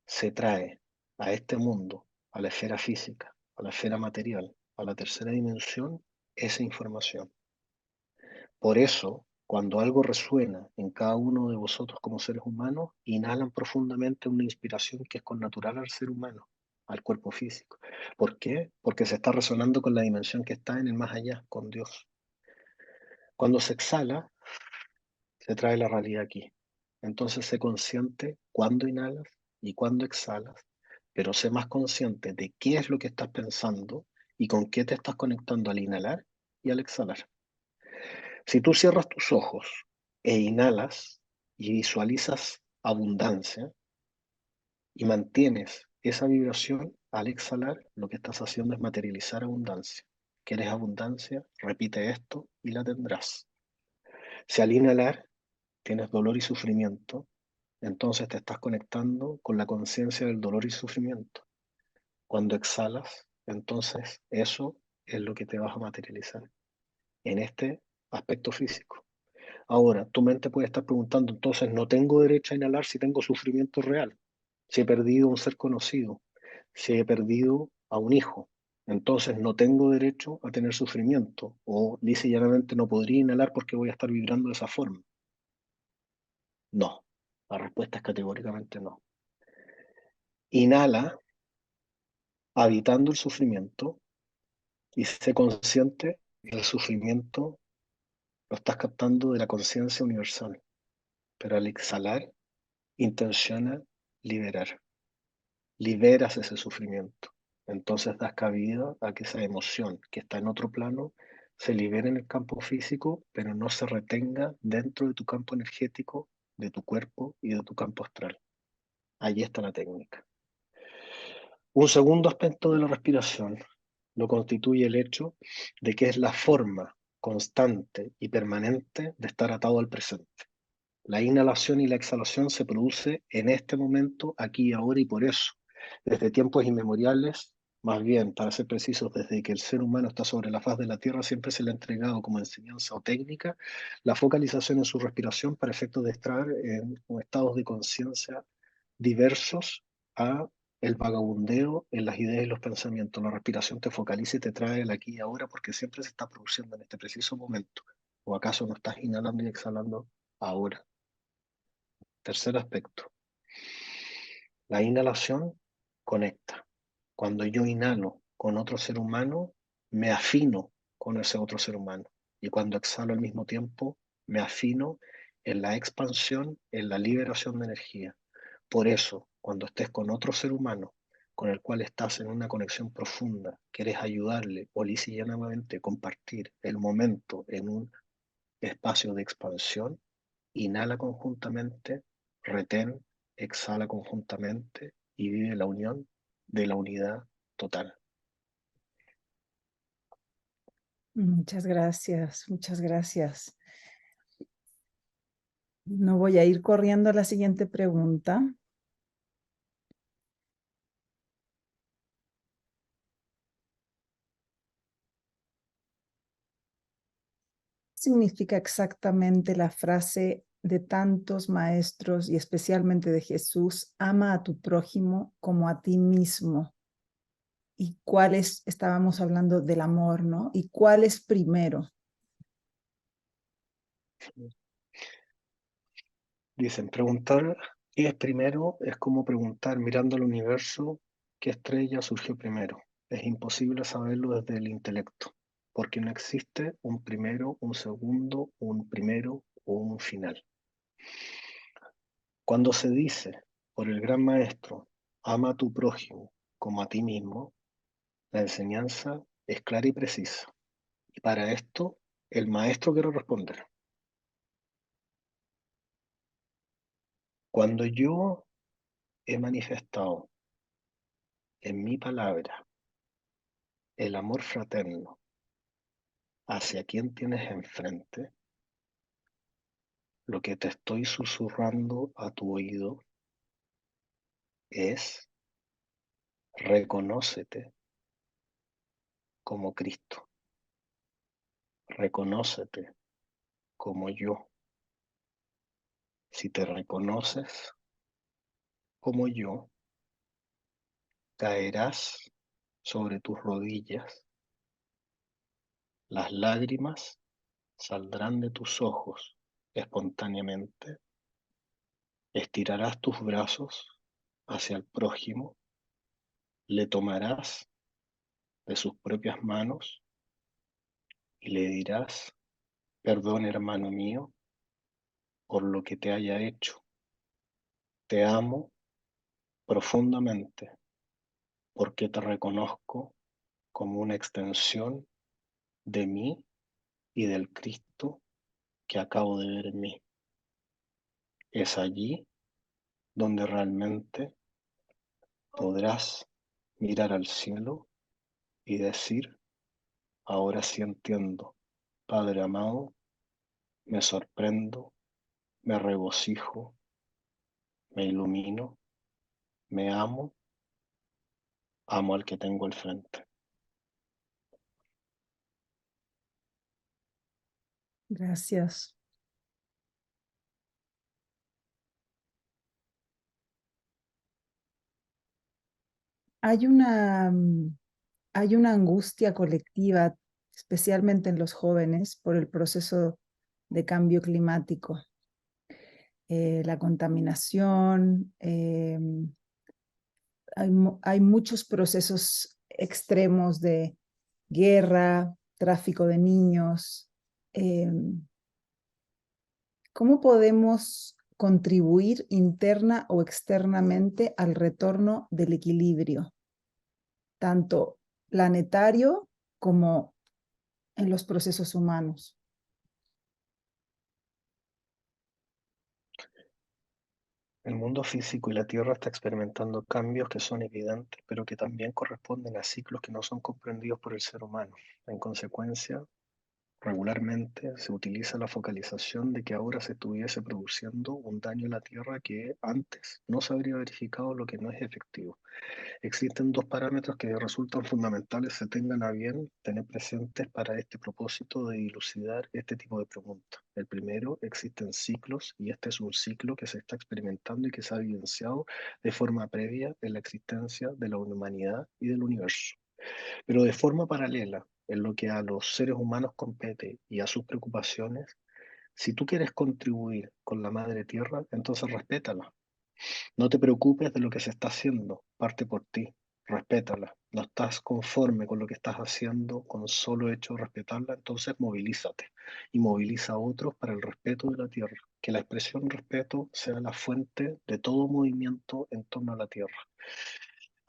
se trae a este mundo, a la esfera física, a la esfera material, a la tercera dimensión, esa información. Por eso, cuando algo resuena en cada uno de vosotros como seres humanos, inhalan profundamente una inspiración que es connatural al ser humano, al cuerpo físico. ¿Por qué? Porque se está resonando con la dimensión que está en el más allá, con Dios. Cuando se exhala, se trae la realidad aquí. Entonces sé consciente cuando inhalas y cuando exhalas, pero sé más consciente de qué es lo que estás pensando y con qué te estás conectando al inhalar y al exhalar. Si tú cierras tus ojos e inhalas y visualizas abundancia y mantienes esa vibración al exhalar, lo que estás haciendo es materializar abundancia. ¿Quieres abundancia? Repite esto y la tendrás. Si al inhalar tienes dolor y sufrimiento, entonces te estás conectando con la conciencia del dolor y sufrimiento. Cuando exhalas, entonces eso es lo que te vas a materializar en este aspecto físico. Ahora, tu mente puede estar preguntando, entonces, ¿no tengo derecho a inhalar si tengo sufrimiento real? Si he perdido a un ser conocido, si he perdido a un hijo, entonces no tengo derecho a tener sufrimiento. O dice llanamente, no podría inhalar porque voy a estar vibrando de esa forma. No, la respuesta es categóricamente no. Inhala habitando el sufrimiento y sé consciente del sufrimiento, lo estás captando de la conciencia universal. Pero al exhalar, intenciona liberar. Liberas ese sufrimiento. Entonces das cabida a que esa emoción que está en otro plano se libere en el campo físico, pero no se retenga dentro de tu campo energético, de tu cuerpo y de tu campo astral. Allí está la técnica. Un segundo aspecto de la respiración lo constituye el hecho de que es la forma constante y permanente de estar atado al presente. La inhalación y la exhalación se produce en este momento, aquí y ahora, y por eso, desde tiempos inmemoriales, más bien, para ser precisos, desde que el ser humano está sobre la faz de la Tierra, siempre se le ha entregado como enseñanza o técnica la focalización en su respiración para efectos de estar en estados de conciencia diversos a el vagabundeo en las ideas y los pensamientos. La respiración te focaliza y te trae el aquí y ahora porque siempre se está produciendo en este preciso momento. ¿O acaso no estás inhalando y exhalando ahora? Tercer aspecto, la inhalación conecta. Cuando yo inhalo con otro ser humano, me afino con ese otro ser humano. Y cuando exhalo al mismo tiempo, me afino en la expansión, en la liberación de energía. Por eso, cuando estés con otro ser humano con el cual estás en una conexión profunda, quieres ayudarle o lisa y llanamente compartir el momento en un espacio de expansión, inhala conjuntamente, retén, exhala conjuntamente y vive la unión de la unidad total. Muchas gracias, muchas gracias. No voy a ir corriendo a la siguiente pregunta. Significa exactamente la frase de tantos maestros y especialmente de Jesús, ama a tu prójimo como a ti mismo? ¿Y cuál es? Estábamos hablando del amor, ¿no? ¿Y cuál es primero? Dicen, preguntar qué es primero es como preguntar mirando al universo qué estrella surgió primero. Es imposible saberlo desde el intelecto, porque no existe un primero, un segundo, un primero o un final. Cuando se dice por el gran maestro, ama a tu prójimo como a ti mismo, la enseñanza es clara y precisa. Y para esto, el maestro quiere responder. Cuando yo he manifestado en mi palabra el amor fraterno hacia quien tienes enfrente, lo que te estoy susurrando a tu oído es reconócete como Cristo, reconócete como yo. Si te reconoces como yo, caerás sobre tus rodillas, las lágrimas saldrán de tus ojos espontáneamente, estirarás tus brazos hacia el prójimo, le tomarás de sus propias manos y le dirás, Perdón, hermano mío, por lo que te haya hecho. Te amo profundamente porque te reconozco como una extensión de mí y del Cristo que acabo de ver en mí. Es allí donde realmente podrás mirar al cielo y decir, ahora sí entiendo, Padre amado, me sorprendo, me regocijo, me ilumino, me amo, amo al que tengo al frente. Gracias. Hay una, hay una angustia colectiva, especialmente en los jóvenes, por el proceso de cambio climático. La contaminación, hay muchos procesos extremos de guerra, tráfico de niños. Eh, ¿Cómo podemos contribuir interna o externamente al retorno del equilibrio, tanto planetario como en los procesos humanos? El mundo físico y la Tierra está experimentando cambios que son evidentes, pero que también corresponden a ciclos que no son comprendidos por el ser humano. En consecuencia, regularmente se utiliza la focalización de que ahora se estuviese produciendo un daño a la Tierra que antes no se habría verificado, lo que no es efectivo. Existen dos parámetros que resultan fundamentales se tengan a bien tener presentes para este propósito de dilucidar este tipo de preguntas. El primero, existen ciclos y este es un ciclo que se está experimentando y que se ha evidenciado de forma previa en la existencia de la humanidad y del universo. Pero de forma paralela, en lo que a los seres humanos compete y a sus preocupaciones, si tú quieres contribuir con la madre tierra, entonces respétala. No te preocupes de lo que se está haciendo, parte por ti, respétala. No estás conforme con lo que estás haciendo, con solo hecho de respetarla, entonces movilízate y moviliza a otros para el respeto de la tierra. Que la expresión respeto sea la fuente de todo movimiento en torno a la tierra.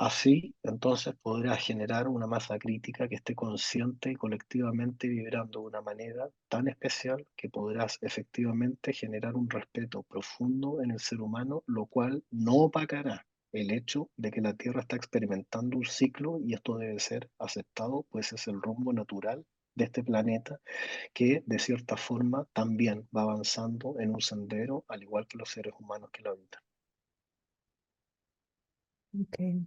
Así, entonces, podrás generar una masa crítica que esté consciente y colectivamente vibrando de una manera tan especial que podrás efectivamente generar un respeto profundo en el ser humano, lo cual no opacará el hecho de que la Tierra está experimentando un ciclo y esto debe ser aceptado, pues es el rumbo natural de este planeta que de cierta forma también va avanzando en un sendero, al igual que los seres humanos que lo habitan. Okay.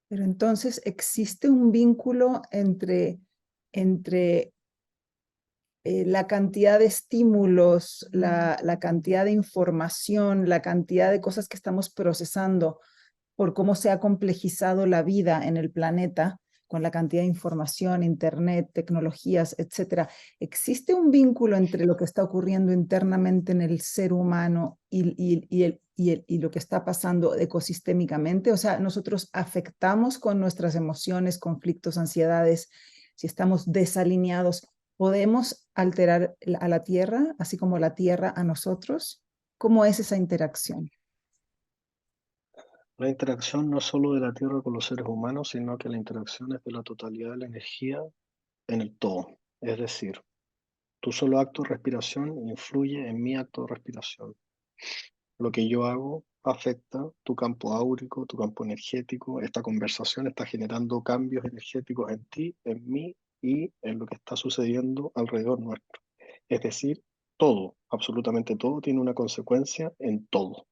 Pero entonces existe un vínculo entre la cantidad de estímulos, la cantidad de información, la cantidad de cosas que estamos procesando por cómo se ha complejizado la vida en el planeta con la cantidad de información, internet, tecnologías, etcétera. ¿Existe un vínculo entre lo que está ocurriendo internamente en el ser humano y lo que está pasando ecosistémicamente? O sea, nosotros afectamos con nuestras emociones, conflictos, ansiedades, si estamos desalineados, ¿podemos alterar a la Tierra, así como la Tierra a nosotros? ¿Cómo es esa interacción? La interacción no es solo de la Tierra con los seres humanos, sino que la interacción es de la totalidad de la energía en el todo. Es decir, tu solo acto de respiración influye en mi acto de respiración. Lo que yo hago afecta tu campo áurico, tu campo energético. Esta conversación está generando cambios energéticos en ti, en mí y en lo que está sucediendo alrededor nuestro. Es decir, todo, absolutamente todo, tiene una consecuencia en todo.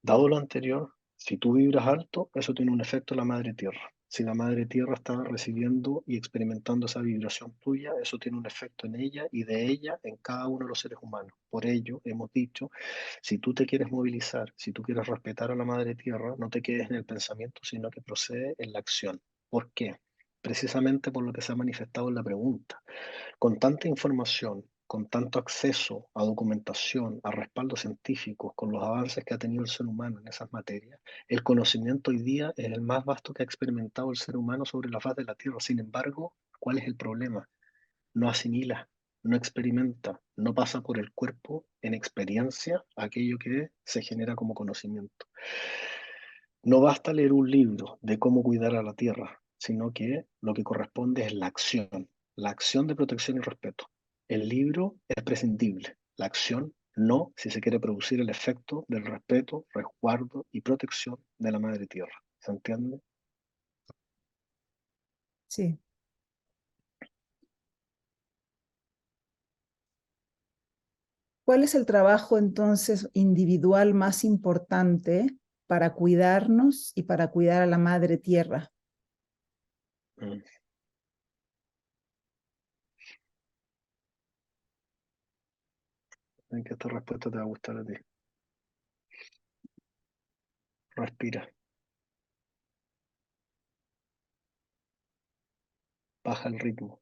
Dado lo anterior, si tú vibras alto, eso tiene un efecto en la madre tierra. Si la madre tierra está recibiendo y experimentando esa vibración tuya, eso tiene un efecto en ella y de ella en cada uno de los seres humanos. Por ello, hemos dicho, si tú te quieres movilizar, si tú quieres respetar a la madre tierra, no te quedes en el pensamiento, sino que procede en la acción. ¿Por qué? Precisamente por lo que se ha manifestado en la pregunta. Con tanta información, con tanto acceso a documentación, a respaldos científicos, con los avances que ha tenido el ser humano en esas materias, el conocimiento hoy día es el más vasto que ha experimentado el ser humano sobre la faz de la Tierra. Sin embargo, ¿cuál es el problema? No asimila, no experimenta, no pasa por el cuerpo en experiencia aquello que se genera como conocimiento. No basta leer un libro de cómo cuidar a la tierra, sino que lo que corresponde es la acción de protección y respeto. El libro es prescindible, la acción no, si se quiere producir el efecto del respeto, resguardo y protección de la madre tierra. ¿Se entiende? Sí. ¿Cuál es el trabajo entonces individual más importante para cuidarnos y para cuidar a la madre tierra? Mm. En que esta respuesta te va a gustar a ti. Respira, baja el ritmo,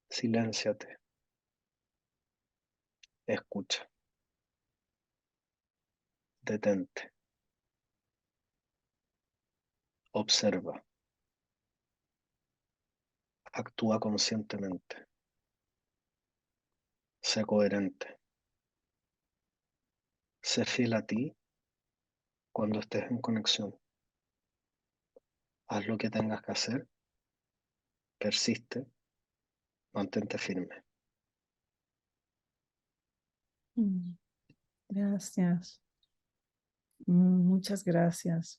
silénciate, escucha, detente, observa, actúa conscientemente, sé coherente, sé fiel a ti cuando estés en conexión. Haz lo que tengas que hacer, persiste, mantente firme. Mm, Gracias. Muchas gracias.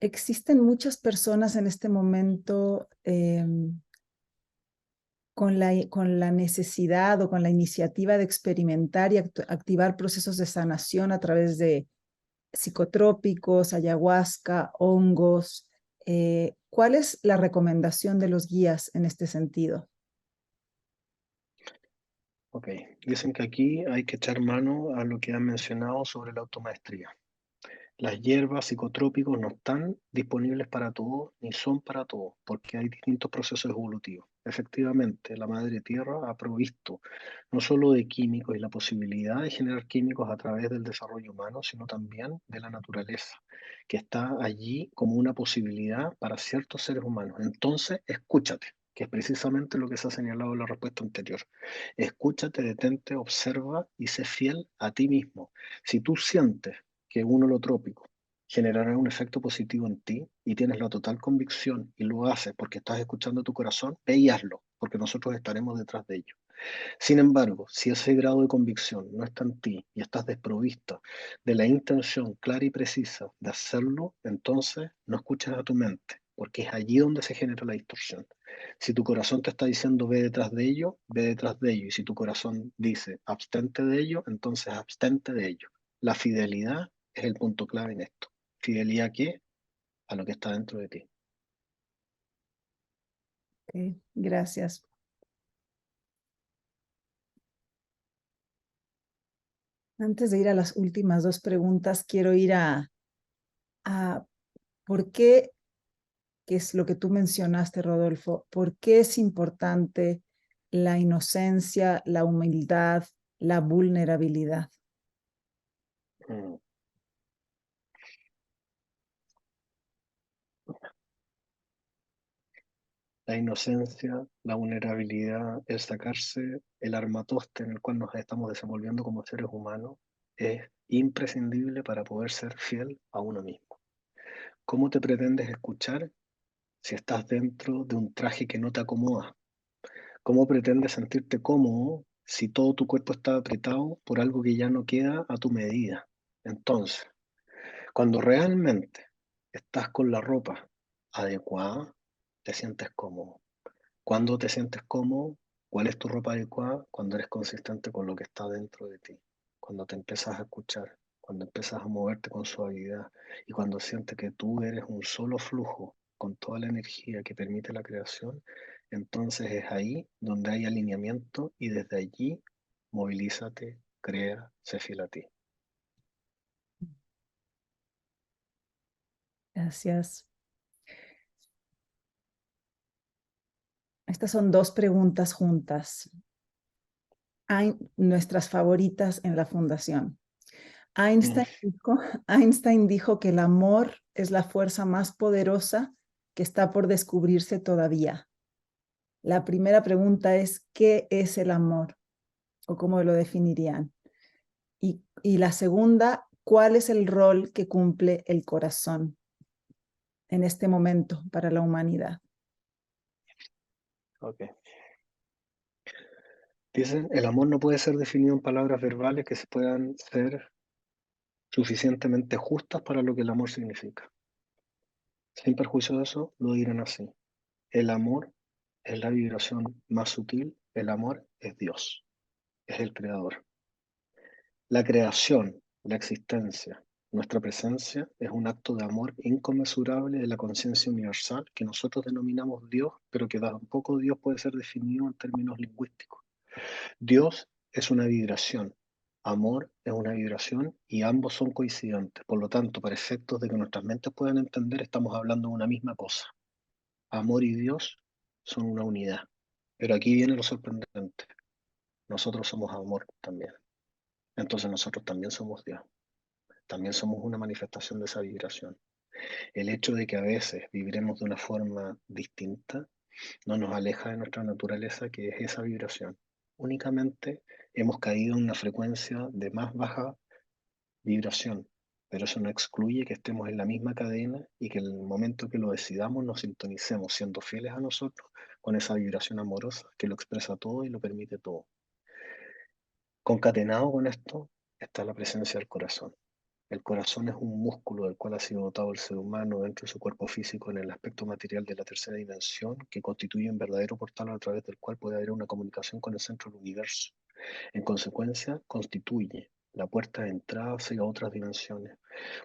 Existen muchas personas en este momento con la necesidad o con la iniciativa de experimentar y activar procesos de sanación a través de psicotrópicos, ayahuasca, hongos. ¿Cuál es la recomendación de los guías en este sentido? Ok, dicen que aquí hay que echar mano a lo que han mencionado sobre la automaestría. Las hierbas psicotrópicos no están disponibles para todos ni son para todos, porque hay distintos procesos evolutivos. Efectivamente, la madre tierra ha provisto no solo de químicos y la posibilidad de generar químicos a través del desarrollo humano, sino también de la naturaleza, que está allí como una posibilidad para ciertos seres humanos. Entonces, escúchate, que es precisamente lo que se ha señalado en la respuesta anterior. Escúchate, detente, observa y sé fiel a ti mismo. Si tú sientes que un holotrópico generará un efecto positivo en ti y tienes la total convicción y lo haces porque estás escuchando tu corazón, ve y hazlo, porque nosotros estaremos detrás de ello. Sin embargo, si ese grado de convicción no está en ti y estás desprovista de la intención clara y precisa de hacerlo, entonces no escuches a tu mente, porque es allí donde se genera la distorsión. Si tu corazón te está diciendo ve detrás de ello, ve detrás de ello. Y si tu corazón dice abstente de ello, entonces abstente de ello. La fidelidad es el punto clave en esto. ¿Fidelidad a qué? A lo que está dentro de ti. Ok, gracias. Antes de ir a las últimas dos preguntas, quiero ir a por qué, que es lo que tú mencionaste, Rodolfo, por qué es importante la inocencia, la humildad, la vulnerabilidad. Mm. La inocencia, la vulnerabilidad, el sacarse el armatoste en el cual nos estamos desenvolviendo como seres humanos es imprescindible para poder ser fiel a uno mismo. ¿Cómo te pretendes escuchar si estás dentro de un traje que no te acomoda? ¿Cómo pretendes sentirte cómodo si todo tu cuerpo está apretado por algo que ya no queda a tu medida? Entonces, cuando realmente estás con la ropa adecuada, te sientes cómodo. ¿Cuándo te sientes cómodo? ¿Cuál es tu ropa adecuada? Cuando eres consistente con lo que está dentro de ti, cuando te empiezas a escuchar, cuando empiezas a moverte con suavidad y cuando sientes que tú eres un solo flujo con toda la energía que permite la creación, entonces es ahí donde hay alineamiento y desde allí movilízate, crea, sé fiel a ti. Gracias. Estas son dos preguntas juntas. Nuestras favoritas en la fundación. Mm, Einstein dijo que el amor es la fuerza más poderosa que está por descubrirse todavía. La primera pregunta es, ¿qué es el amor? ¿O cómo lo definirían? Y la segunda, ¿cuál es el rol que cumple el corazón en este momento para la humanidad? ok. Dicen, el amor no puede ser definido en palabras verbales que se puedan ser suficientemente justas para lo que el amor significa. Sin perjuicio de eso, lo dirán así. El amor es la vibración más sutil, el amor es Dios, es el creador. La creación, la existencia, nuestra presencia es un acto de amor inconmensurable de la conciencia universal que nosotros denominamos Dios, pero que tampoco Dios puede ser definido en términos lingüísticos. Dios es una vibración, amor es una vibración y ambos son coincidentes. Por lo tanto, para efectos de que nuestras mentes puedan entender, estamos hablando de una misma cosa. Amor y Dios son una unidad. Pero aquí viene lo sorprendente. Nosotros somos amor también. Entonces nosotros también somos Dios. También somos una manifestación de esa vibración. El hecho de que a veces viviremos de una forma distinta no nos aleja de nuestra naturaleza, que es esa vibración. Únicamente hemos caído en una frecuencia de más baja vibración, pero eso no excluye que estemos en la misma cadena y que en el momento que lo decidamos nos sintonicemos siendo fieles a nosotros con esa vibración amorosa que lo expresa todo y lo permite todo. Concatenado con esto está la presencia del corazón. El corazón es un músculo del cual ha sido dotado el ser humano dentro de su cuerpo físico en el aspecto material de la tercera dimensión, que constituye un verdadero portal a través del cual puede haber una comunicación con el centro del universo. En consecuencia, constituye la puerta de entrada hacia otras dimensiones.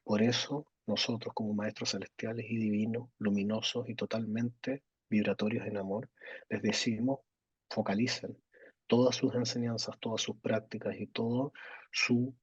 Por eso, nosotros como maestros celestiales y divinos, luminosos y totalmente vibratorios en amor, les decimos, focalicen todas sus enseñanzas, todas sus prácticas y toda su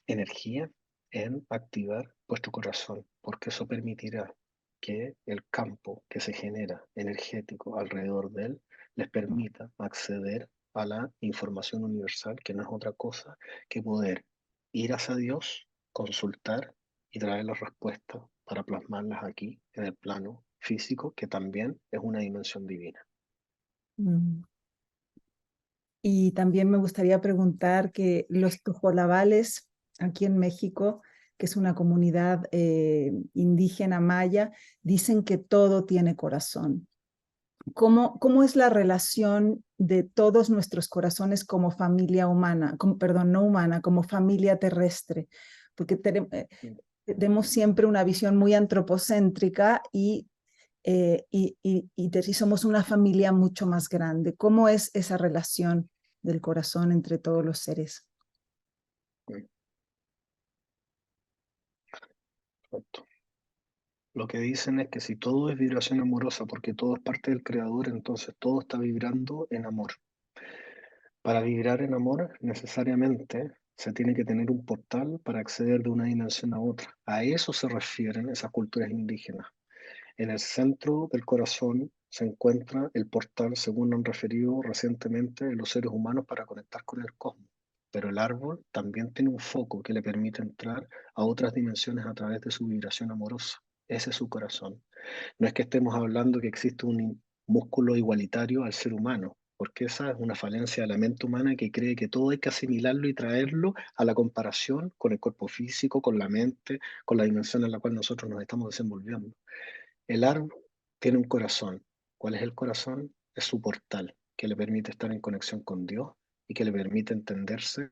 energía en activar vuestro corazón, porque eso permitirá que el campo que se genera energético alrededor de él les permita acceder a la información universal, que no es otra cosa que poder ir hacia Dios, consultar y traer las respuestas para plasmarlas aquí en el plano físico, que también es una dimensión divina. Mm. Y también me gustaría preguntar que los tojolabales aquí en México, que es una comunidad indígena maya, dicen que todo tiene corazón. ¿Cómo es la relación de todos nuestros corazones como familia humana, perdón, no humana, como familia terrestre? Porque tenemos siempre una visión muy antropocéntrica y somos una familia mucho más grande. ¿Cómo es esa relación del corazón entre todos los seres? Perfecto. Lo que dicen es que si todo es vibración amorosa, porque todo es parte del creador, entonces todo está vibrando en amor. Para vibrar en amor, necesariamente se tiene que tener un portal para acceder de una dimensión a otra. A eso se refieren esas culturas indígenas. En el centro del corazón se encuentra el portal, según han referido recientemente los seres humanos, para conectar con el cosmos. Pero el árbol también tiene un foco que le permite entrar a otras dimensiones a través de su vibración amorosa. Ese es su corazón. No es que estemos hablando que existe un músculo igualitario al ser humano, porque esa es una falencia de la mente humana que cree que todo hay que asimilarlo y traerlo a la comparación con el cuerpo físico, con la mente, con la dimensión en la cual nosotros nos estamos desenvolviendo. El árbol tiene un corazón. ¿Cuál es el corazón? Es su portal, que le permite estar en conexión con Dios y que le permite entenderse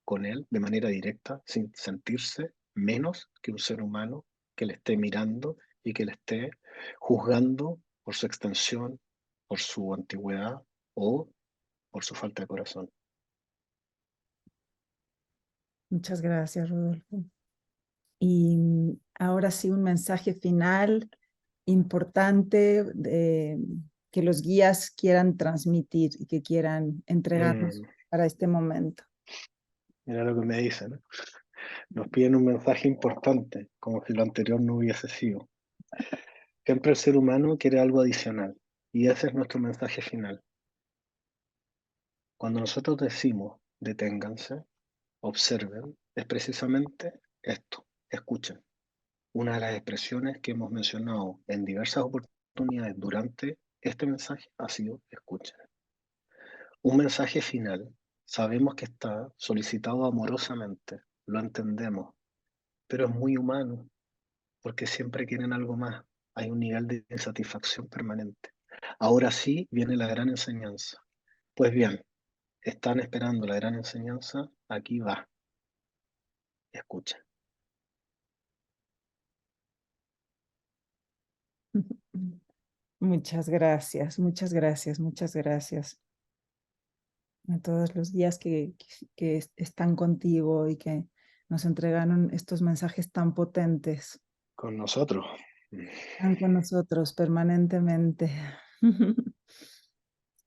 con Él de manera directa, sin sentirse menos que un ser humano que le esté mirando y que le esté juzgando por su extensión, por su antigüedad o por su falta de corazón. Muchas gracias, Rodolfo. Y ahora sí, un mensaje final importante que los guías quieran transmitir y que quieran entregarnos Mm, para este momento. mira lo que me dicen. Nos piden un mensaje importante, como si lo anterior no hubiese sido. Siempre el ser humano quiere algo adicional. Y ese es nuestro mensaje final. Cuando nosotros decimos deténganse, observen, es precisamente esto, escuchen. Una de las expresiones que hemos mencionado en diversas oportunidades durante este mensaje ha sido escuchen. Un mensaje final, sabemos que está solicitado amorosamente, lo entendemos, pero es muy humano porque siempre quieren algo más. Hay un nivel de insatisfacción permanente. Ahora sí viene la gran enseñanza. Pues bien, están esperando la gran enseñanza, aquí va, escuchen. Muchas gracias, muchas gracias, muchas gracias a todos los días que están contigo y que nos entregaron estos mensajes tan potentes. Con nosotros. Están con nosotros permanentemente.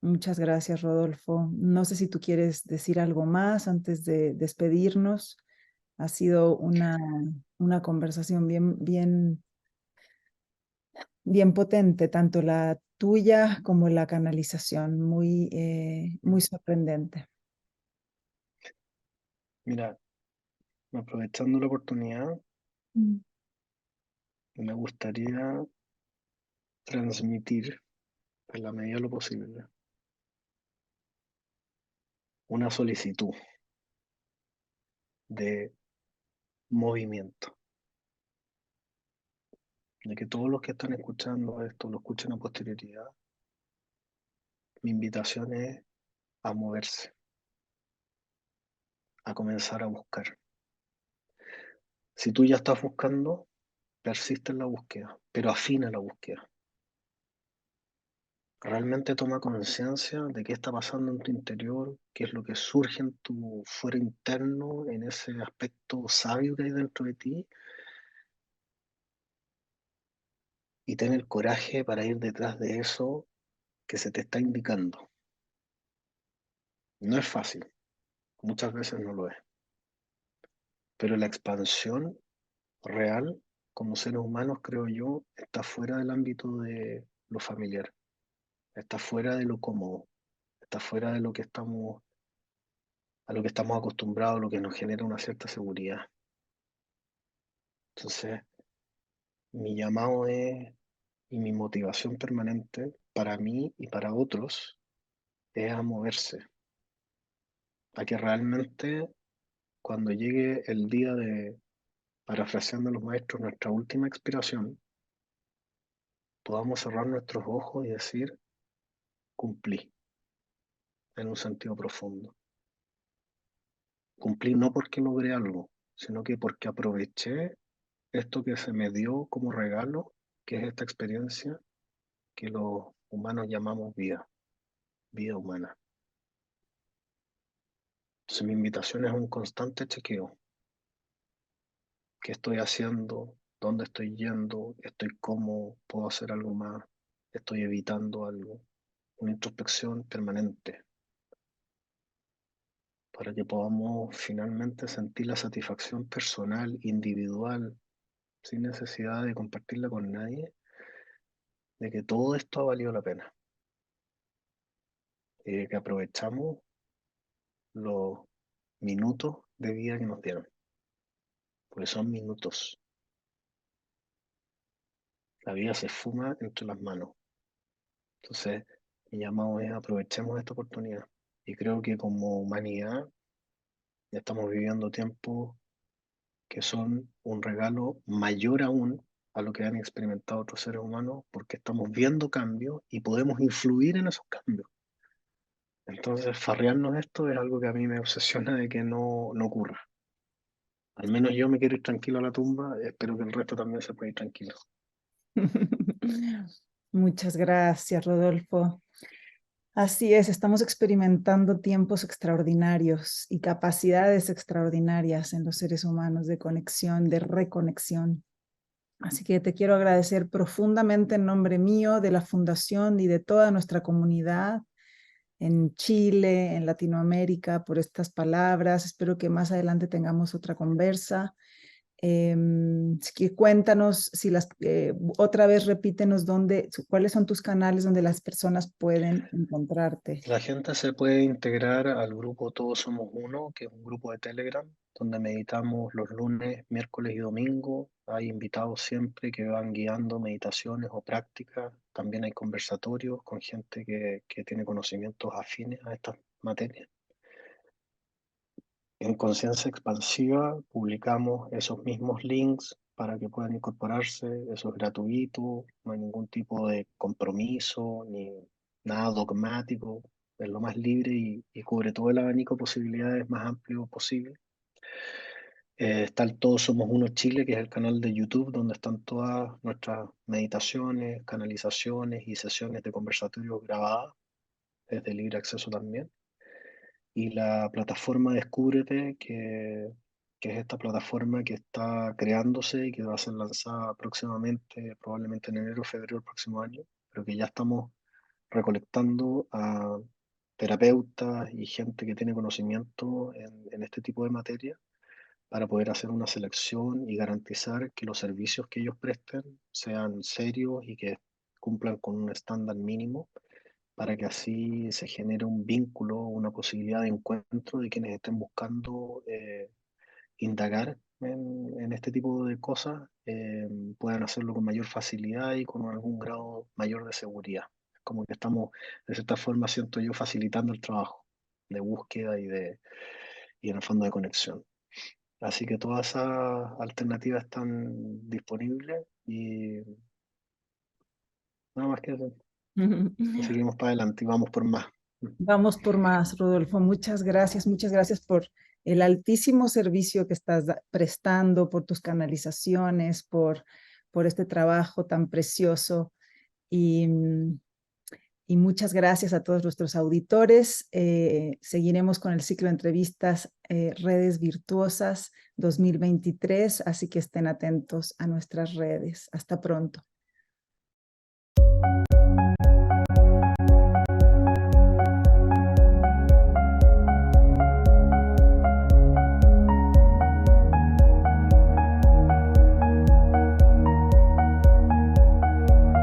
Muchas gracias, Rodolfo. No sé si tú quieres decir algo más antes de despedirnos. Ha sido una conversación bien potente, tanto la tuya como la canalización, muy sorprendente. Mira, aprovechando la oportunidad, Mm. me gustaría transmitir, en la medida de lo posible, una solicitud de movimiento, de que todos los que están escuchando esto lo escuchen a posterioridad. Mi invitación es a moverse, a comenzar a buscar. Si tú ya estás buscando, persiste en la búsqueda, pero afina la búsqueda. Realmente toma conciencia de qué está pasando en tu interior, qué es lo que surge en tu fuero interno, en ese aspecto sabio que hay dentro de ti, y ten el coraje para ir detrás de eso que se te está indicando. No es fácil, muchas veces no lo es, pero la expansión real como seres humanos, creo yo, está fuera del ámbito de lo familiar, está fuera de lo cómodo, está fuera de lo que estamos, a lo que estamos acostumbrados, lo que nos genera una cierta seguridad. Entonces, mi llamado es, y mi motivación permanente para mí y para otros es a moverse, a que realmente cuando llegue el día de, parafraseando a los maestros, nuestra última expiración, podamos cerrar nuestros ojos y decir, cumplí, en un sentido profundo. Cumplí no porque logré algo, sino que porque aproveché esto que se me dio como regalo, que es esta experiencia que los humanos llamamos vida, vida humana. Entonces mi invitación es un constante chequeo. ¿Qué estoy haciendo? ¿Dónde estoy yendo? ¿Estoy cómodo? ¿Puedo hacer algo más? ¿Estoy evitando algo? Una introspección permanente para que podamos finalmente sentir la satisfacción personal, individual, sin necesidad de compartirla con nadie, de que todo esto ha valido la pena y de que aprovechamos los minutos de vida que nos dieron, porque son minutos. La vida se fuma entre las manos. Entonces, mi llamado es aprovechemos esta oportunidad. Y creo que como humanidad ya estamos viviendo tiempos que son un regalo mayor aún a lo que han experimentado otros seres humanos, porque estamos viendo cambios y podemos influir en esos cambios. Entonces, farrearnos esto es algo que a mí me obsesiona de que no ocurra. Al menos yo me quiero ir tranquilo a la tumba, espero que el resto también se pueda ir tranquilo. Muchas gracias, Rodolfo. Así es, estamos experimentando tiempos extraordinarios y capacidades extraordinarias en los seres humanos de conexión, de reconexión. Así que te quiero agradecer profundamente en nombre mío, de la Fundación y de toda nuestra comunidad en Chile, en Latinoamérica, por estas palabras. Espero que más adelante tengamos otra conversa. Cuéntanos, si otra vez repítenos cuáles son tus canales donde las personas pueden encontrarte. La gente se puede integrar al grupo Todos Somos Uno, que es un grupo de Telegram, donde meditamos los lunes, miércoles y domingo. Hay invitados siempre que van guiando meditaciones o prácticas. También hay conversatorios con gente que tiene conocimientos afines a estas materias. En Conciencia Expansiva publicamos esos mismos links para que puedan incorporarse. Eso es gratuito, no hay ningún tipo de compromiso ni nada dogmático. Es lo más libre y cubre todo el abanico de posibilidades más amplio posible. Está el Todos Somos Uno Chile, que es el canal de YouTube donde están todas nuestras meditaciones, canalizaciones y sesiones de conversatorios grabadas, es de libre acceso también. Y la plataforma Descúbrete, que es esta plataforma que está creándose y que va a ser lanzada próximamente, probablemente en enero o febrero del próximo año, pero que ya estamos recolectando a terapeutas y gente que tiene conocimiento en este tipo de materia para poder hacer una selección y garantizar que los servicios que ellos presten sean serios y que cumplan con un estándar mínimo para que así se genere un vínculo, una posibilidad de encuentro de quienes estén buscando indagar en este tipo de cosas, puedan hacerlo con mayor facilidad y con algún grado mayor de seguridad. Como que estamos, de cierta forma, siento yo, facilitando el trabajo de búsqueda y en el fondo de conexión. Así que todas esas alternativas están disponibles y nada más que eso. Seguimos para adelante y vamos por más. Vamos por más, Rodolfo. Muchas gracias por el altísimo servicio que estás prestando, por tus canalizaciones, por este trabajo tan precioso. Y, y muchas gracias a todos nuestros auditores. Seguiremos con el ciclo de entrevistas Redes Virtuosas 2023, así que estén atentos a nuestras redes. Hasta pronto.